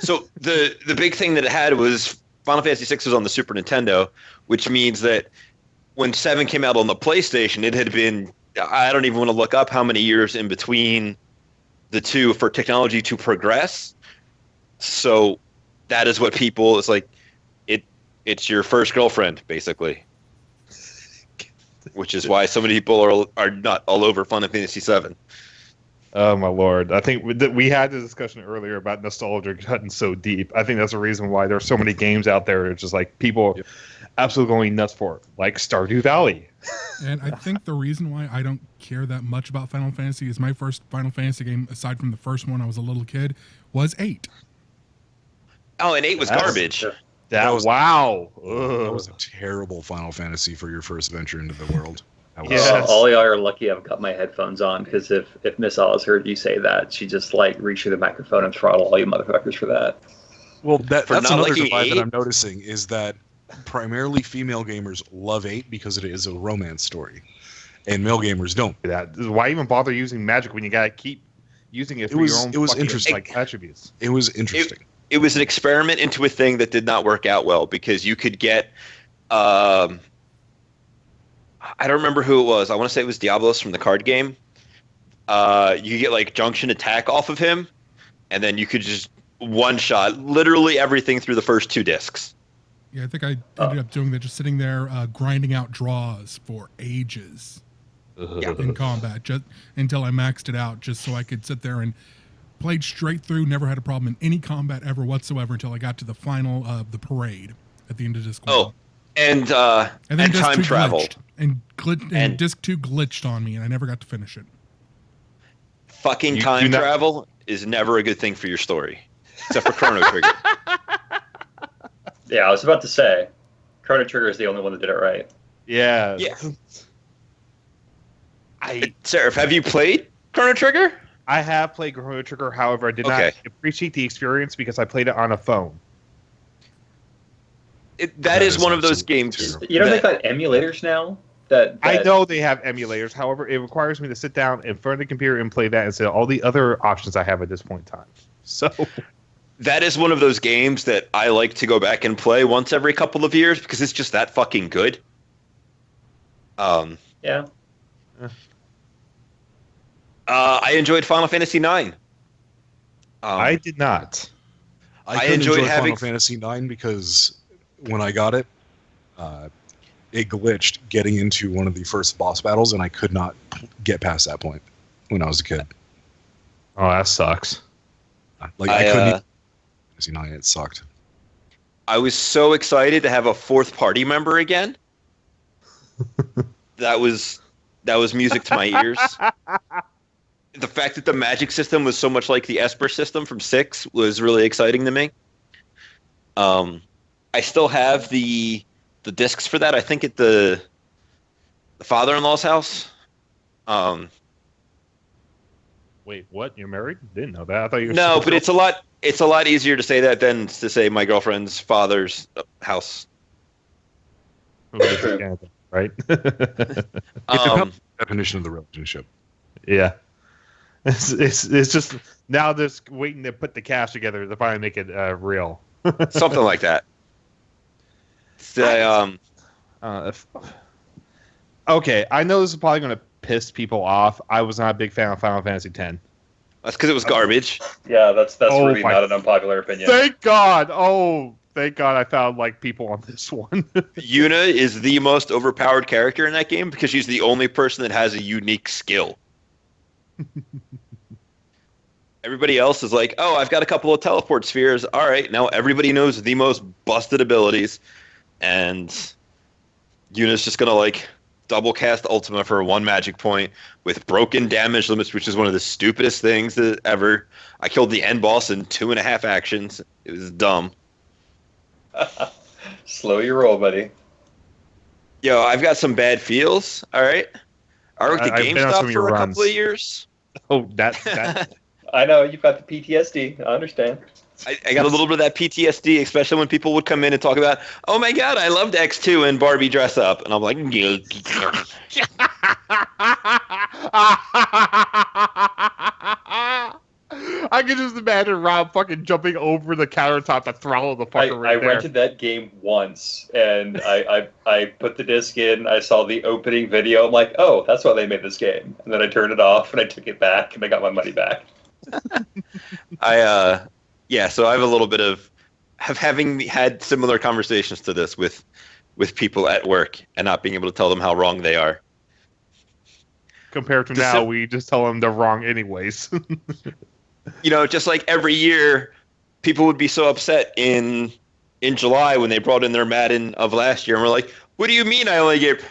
So the big thing that it had was Final Fantasy VI was on the Super Nintendo, which means that when 7 came out on the PlayStation, it had been I don't even want to look up how many years in between the two for technology to progress. So that is what people, it's like, it's your first girlfriend, basically. Which is why so many people are not all over Final Fantasy VII. Oh my lord! I think we had the discussion earlier about nostalgia cutting so deep. I think that's the reason why there's so many games out there. It's just like people absolutely going nuts for it, like Stardew Valley. And I think the reason why I don't care that much about Final Fantasy is my first Final Fantasy game, aside from the first one I was a little kid, was 8. Oh, and 8 was garbage. That was wow. That was a terrible Final Fantasy for your first venture into the world. All y'all are lucky I've got my headphones on, because if Miss Oz heard you say that, she just like reach through the microphone and throttle all you motherfuckers for that. Well, that's another divide that I'm noticing, is that primarily female gamers love 8 because it is a romance story, and male gamers don't. Why even bother using magic when you gotta keep using it for your own interesting attributes? It was interesting. It was an experiment into a thing that did not work out well, because you could get, I don't remember who it was. I want to say it was Diablos from the card game. You could get like Junction Attack off of him, and then you could just one-shot literally everything through the first 2 discs. Yeah, I think I ended up doing that, just sitting there grinding out draws for ages in combat, just until I maxed it out, just so I could sit there and played straight through, never had a problem in any combat ever whatsoever until I got to the final of the parade at the end of disc 1. Oh, and then time travel. And disc 2 glitched on me, and I never got to finish it. Fucking time travel is never a good thing for your story, except for Chrono Trigger. Yeah, I was about to say, Chrono Trigger is the only one that did it right. Yeah. Seraph, have you played Chrono Trigger? I have played Chrono Trigger, however, I did not appreciate the experience because I played it on a phone. That is one of those games. You know, they've got emulators now. I know they have emulators. However, it requires me to sit down in front of the computer and play that instead of all the other options I have at this point in time. So that is one of those games that I like to go back and play once every couple of years because it's just that fucking good. Yeah. I enjoyed Final Fantasy IX. I did not. I enjoyed Final Fantasy IX because when I got it, it glitched getting into one of the first boss battles, and I could not get past that point when I was a kid. Oh, that sucks. Like I couldn't. Fantasy IX, it sucked. I was so excited to have a fourth party member again. That was music to my ears. The fact that the magic system was so much like the Esper system from 6 was really exciting to me. I still have the discs for that. I think at the father-in-law's house. Wait, what? You're married? Didn't know that. I thought you were. No, but it's a lot easier to say that than to say my girlfriend's father's house. Right? Definition of the relationship. Yeah. It's just now just waiting to put the cast together to finally make it real. Something like that. Okay, I know this is probably going to piss people off. I was not a big fan of Final Fantasy X. That's because it was garbage. Yeah, that's really not an unpopular opinion. Thank God! Oh, thank God I found people on this one. Yuna is the most overpowered character in that game because she's the only person that has a unique skill. Everybody else is like, oh, I've got a couple of teleport spheres. All right, now everybody knows the most busted abilities. And Yuna's just going to double cast Ultima for 1 magic point with broken damage limits, which is one of the stupidest things that ever. I killed the end boss in 2.5 actions. It was dumb. Slow your roll, buddy. Yo, I've got some bad feels. All right. I worked at GameStop for a couple of years. Oh, that. I know, you've got the PTSD. I understand. I got a little bit of that PTSD, especially when people would come in and talk about, oh my God, I loved X2 and Barbie dress up. And I'm like, I can just imagine Rob fucking jumping over the countertop to throttle the fucker right I there. rented that game once, and I put the disc in. I saw the opening video. I'm like, oh, that's why they made this game. And then I turned it off, and I took it back, and I got my money back. So I have a little bit of having had similar conversations to this with people at work and not being able to tell them how wrong they are. Compared to now, we just tell them they're wrong anyways. Just like every year, people would be so upset in July when they brought in their Madden of last year, and we're like, what do you mean I only get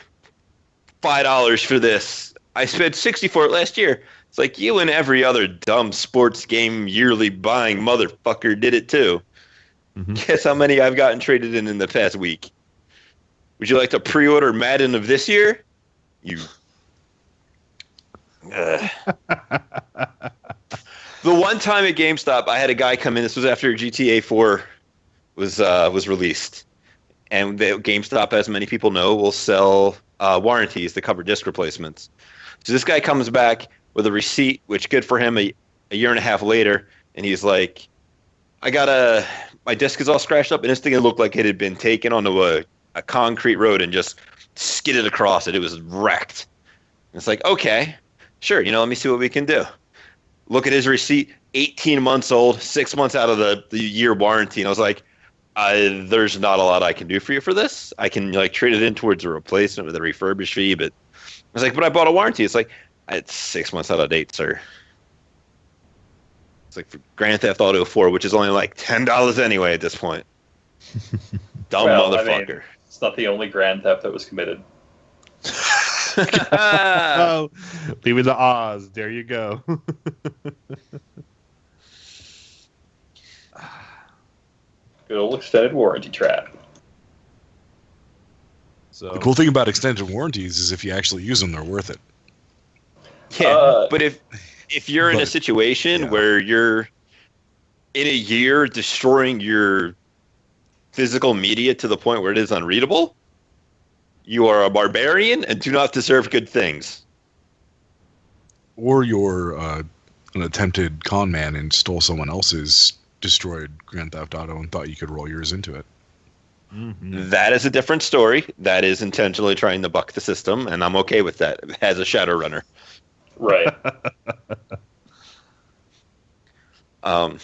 $5 for this? I spent $60 for it last year. It's like, you and every other dumb sports game yearly buying motherfucker did it too. Mm-hmm. Guess how many I've gotten traded in the past week? Would you like to pre-order Madden of this year? You... The one time at GameStop, I had a guy come in. This was after GTA 4 was released, and GameStop, as many people know, will sell warranties to cover disc replacements. So this guy comes back with a receipt, which good for him. A year and a half later, and he's like, my disc is all scratched up, and this thing looked like it had been taken onto a concrete road and just skidded across it. It was wrecked. And it's like, okay. Sure, let me see what we can do. Look at his receipt, 18 months old, 6 months out of the year warranty. And I was like, there's not a lot I can do for you for this. I can trade it in towards a replacement with a refurbished fee. But I was like, but I bought a warranty. It's like, it's 6 months out of date, sir. It's like for Grand Theft Auto 4, which is only like $10 anyway at this point. Dumb motherfucker. It's not the only Grand Theft that was committed. Oh, leave it to Oz. There you go. Good old extended warranty trap. So the cool thing about extended warranties is if you actually use them, they're worth it. Yeah, but if you're in a situation where you're in a year destroying your physical media to the point where it is unreadable, you are a barbarian and do not deserve good things. Or you're an attempted con man and stole someone else's destroyed Grand Theft Auto and thought you could roll yours into it. Mm-hmm. That is a different story. That is intentionally trying to buck the system, and I'm okay with that as a Shadowrunner. Right. But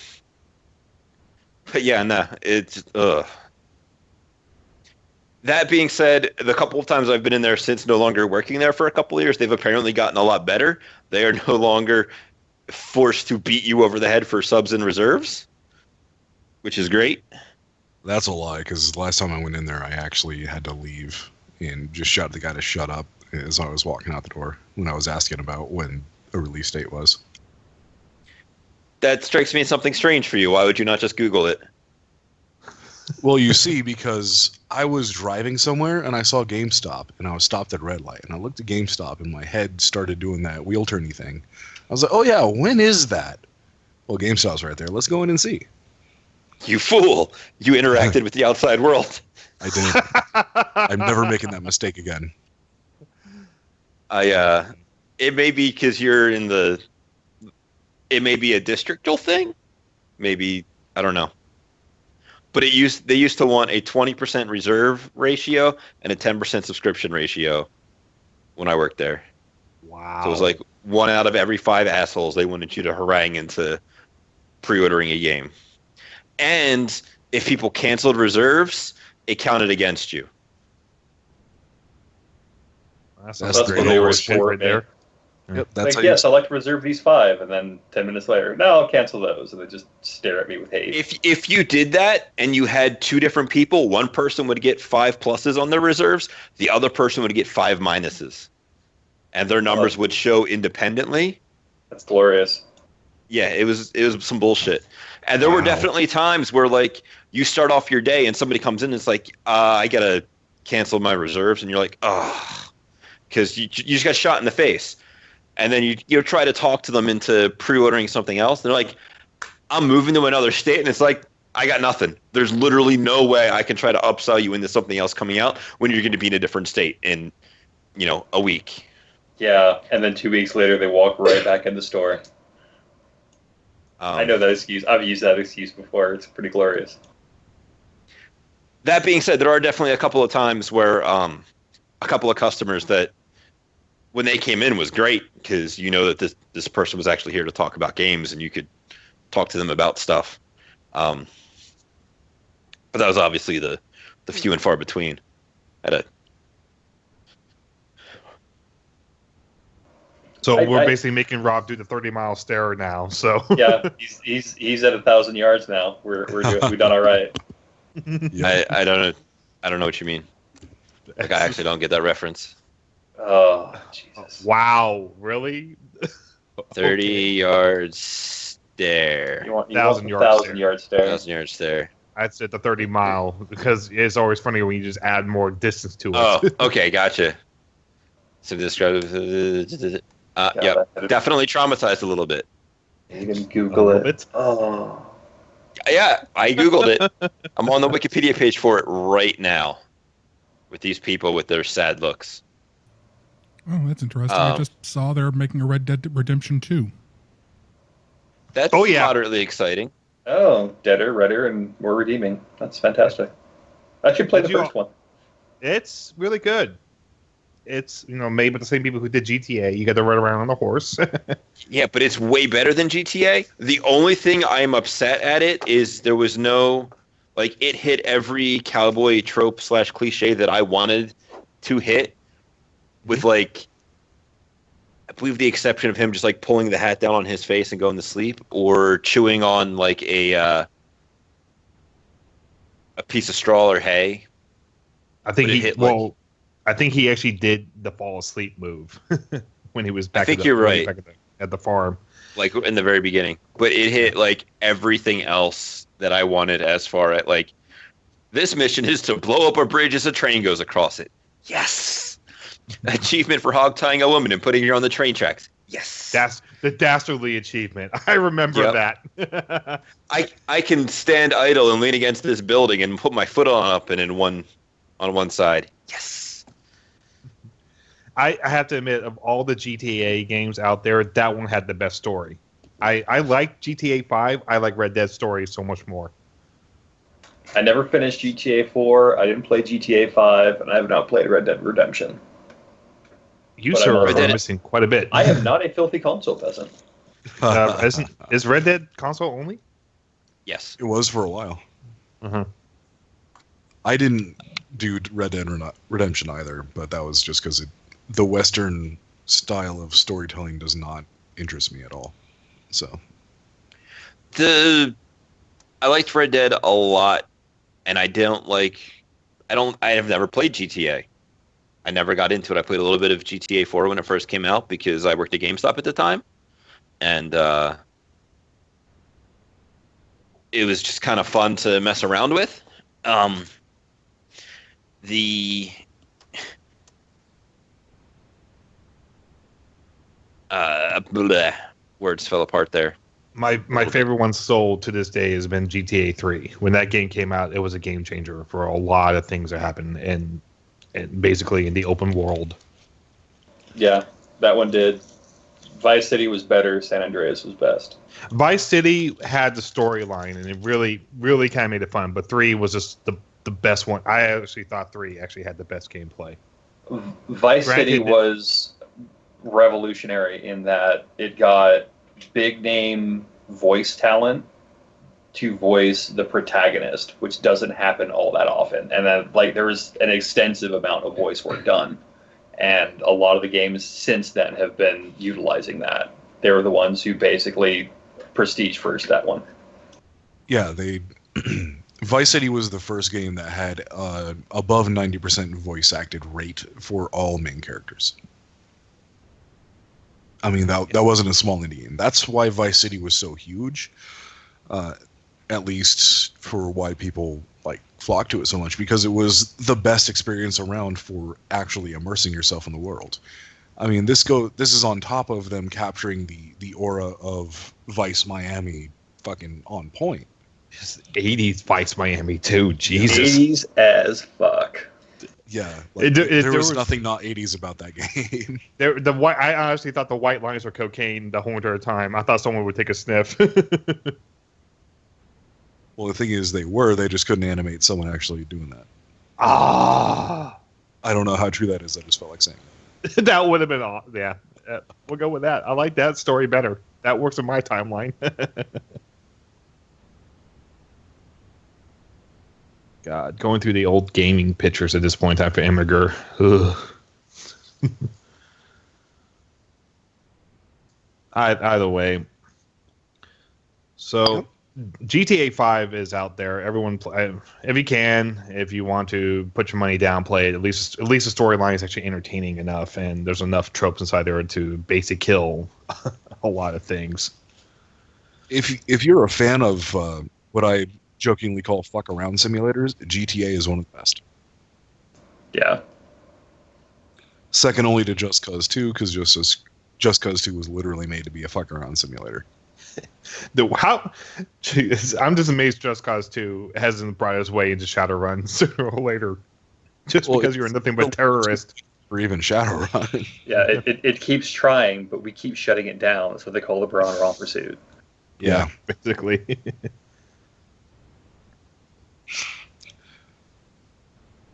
yeah, no, it's That being said, the couple of times I've been in there since no longer working there for a couple of years, they've apparently gotten a lot better. They are no longer forced to beat you over the head for subs and reserves, which is great. That's a lie, because the last time I went in there, I actually had to leave and just shut the guy to shut up as I was walking out the door when I was asking about when a release date was. That strikes me as something strange for you. Why would you not just Google it? Well, you see, because I was driving somewhere and I saw GameStop and I was stopped at red light and I looked at GameStop and my head started doing that wheel turny thing. I was like, oh yeah, when is that? Well, GameStop's right there. Let's go in and see. You fool. You interacted with the outside world. I did. I'm never making that mistake again. It may be because you're in it may be a districtal thing. Maybe, I don't know. But they used to want a 20% reserve ratio and a 10% subscription ratio when I worked there. Wow. So it was like 1 out of every 5 assholes they wanted you to harangue into pre-ordering a game. And if people canceled reserves, it counted against you. That's what they were for there. Yep, that's like, yes, I'd like to reserve these 5, and then 10 minutes later, no, I'll cancel those, and they just stare at me with hate. If you did that and you had 2 different people, one person would get 5 pluses on their reserves, the other person would get 5 minuses, and their numbers would show independently. That's glorious. Yeah, it was some bullshit, and there were definitely times where like you start off your day and somebody comes in and it's like, I gotta cancel my reserves, and you're like, because you just got shot in the face. And then you try to talk to them into pre-ordering something else. They're like, I'm moving to another state. And it's like, I got nothing. There's literally no way I can try to upsell you into something else coming out when you're going to be in a different state in, a week. Yeah, and then 2 weeks later, they walk right back in the store. I know that excuse. I've used that excuse before. It's pretty glorious. That being said, there are definitely a couple of times where a couple of customers that when they came in was great because you know that this person was actually here to talk about games and you could talk to them about stuff. But that was obviously the few and far between. So we're basically making Rob do the 30-mile stare now. So yeah, he's at 1,000 yards now. We've done all right. Yeah. I don't know what you mean. Like I actually don't get that reference. Oh Jesus! Wow, really? 30 yards stare. You want 1,000 yards stare. 1,000 yards stare. I'd say the 30-mile because it's always funny when you just add more distance to it. Oh, okay, gotcha. So describe. Yeah, definitely traumatized a little bit. You can Google it. Oh. Yeah, I Googled it. I'm on the Wikipedia page for it right now with these people with their sad looks. Oh, that's interesting. I just saw they're making a Red Dead Redemption 2. That's moderately exciting. Oh, deader, redder, and more redeeming. That's fantastic. I should play the first one. It's really good. It's made by the same people who did GTA. You got to ride around on a horse. Yeah, but it's way better than GTA. The only thing I'm upset at it is there was no it hit every cowboy trope / cliche that I wanted to hit with I believe the exception of him just pulling the hat down on his face and going to sleep or chewing on a piece of straw or hay. I think I think he actually did the fall asleep move when he was back. I think you're right. Back at the farm, in the very beginning. But it hit everything else that I wanted as far as this mission is to blow up a bridge as a train goes across it. Yes. Achievement for hog tying a woman and putting her on the train tracks. Yes. That's the dastardly achievement. I remember that. I can stand idle and lean against this building and put my foot on one side. Yes. I have to admit, of all the GTA games out there, that one had the best story. I like GTA 5. I like Red Dead story so much more. I never finished GTA 4. I didn't play GTA 5, and I have not played Red Dead Redemption. You, sir, are missing quite a bit. I am not a filthy console peasant. Is Red Dead console only? Yes. It was for a while. Uh-huh. I didn't do Red Dead Redemption either, but that was just because the Western style of storytelling does not interest me at all. So, I liked Red Dead a lot, and I have never played GTA. I never got into it. I played a little bit of GTA 4 when it first came out because I worked at GameStop at the time, and it was just kind of fun to mess around with. Words fell apart there. My favorite one sold to this day has been GTA 3. When that game came out, it was a game changer for a lot of things that happened and basically in the open world. Yeah, that one did. Vice City was better. San Andreas was best. Vice City had the storyline, and it really, really kind of made it fun. But 3 was just the best one. I actually thought 3 actually had the best gameplay. Vice City was revolutionary in that it got big name voice talent to voice the protagonist, which doesn't happen all that often. And then there was an extensive amount of voice work done. And a lot of the games since then have been utilizing that. They were the ones who basically prestige first that one. Yeah, Vice City was the first game that had above 90% voice acted rate for all main characters. I mean, that wasn't a small indie game. That's why Vice City was so huge, at least for why people flocked to it so much, because it was the best experience around for actually immersing yourself in the world. I mean, this is on top of them capturing the aura of Vice Miami fucking on point. Just 80s Vice Miami too, Jesus. 80s as fuck. Yeah, there was nothing not 80s about that game. I honestly thought the white lines were cocaine the whole entire time. I thought someone would take a sniff. Well, the thing is, they just couldn't animate someone actually doing that. Ah, I don't know how true that is. I just felt like saying it. That would have been awesome. Yeah, we'll go with that. I like that story better. That works in my timeline. God, going through the old gaming pictures at this point in time for Immigrant. Either way. So, GTA 5 is out there. Everyone, if you can, if you want to put your money down, play it. At least the storyline is actually entertaining enough, and there's enough tropes inside there to basically kill a lot of things. If you're a fan of what I jokingly call fuck around simulators, GTA is one of the best. Yeah. Second only to Just Cause 2, because Just Cause 2 was literally made to be a fuck around simulator. I'm just amazed Just Cause 2 hasn't brought its way into Shadowrun sooner or later. Because you're nothing but terrorist. Or even Shadowrun. Yeah, it keeps trying, but we keep shutting it down. That's what they call the Baron pursuit. Yeah, basically.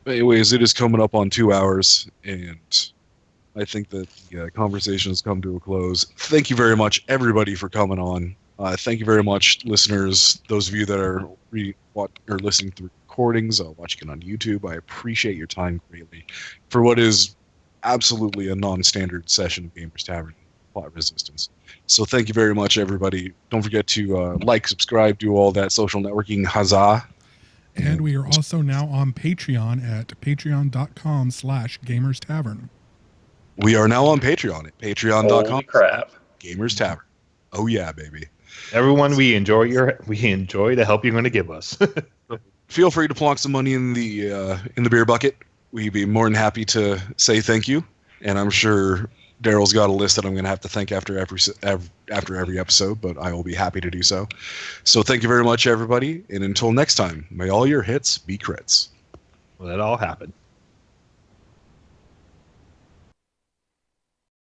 Anyways, it is coming up on 2 hours, and I think that the conversation has come to a close. Thank you very much, everybody, for coming on. Thank you very much, listeners, those of you that are listening to the recordings, watching it on YouTube. I appreciate your time greatly for what is absolutely a non-standard session of Gamers Tavern Plot Resistance. So thank you very much, everybody. Don't forget to like, subscribe, do all that social networking. Huzzah! And we are also now on Patreon at patreon.com/Gamers Tavern. We are now on Patreon at patreon.com. Holy crap. Gamers Tavern. Oh yeah, baby. Everyone, we enjoy the help you're going to give us. Feel free to plonk some money in the beer bucket. We'd be more than happy to say thank you. And I'm sure Darryl's got a list that I'm going to have to thank after every episode, but I will be happy to do so. So thank you very much, everybody. And until next time, may all your hits be crits. Well, that all happened.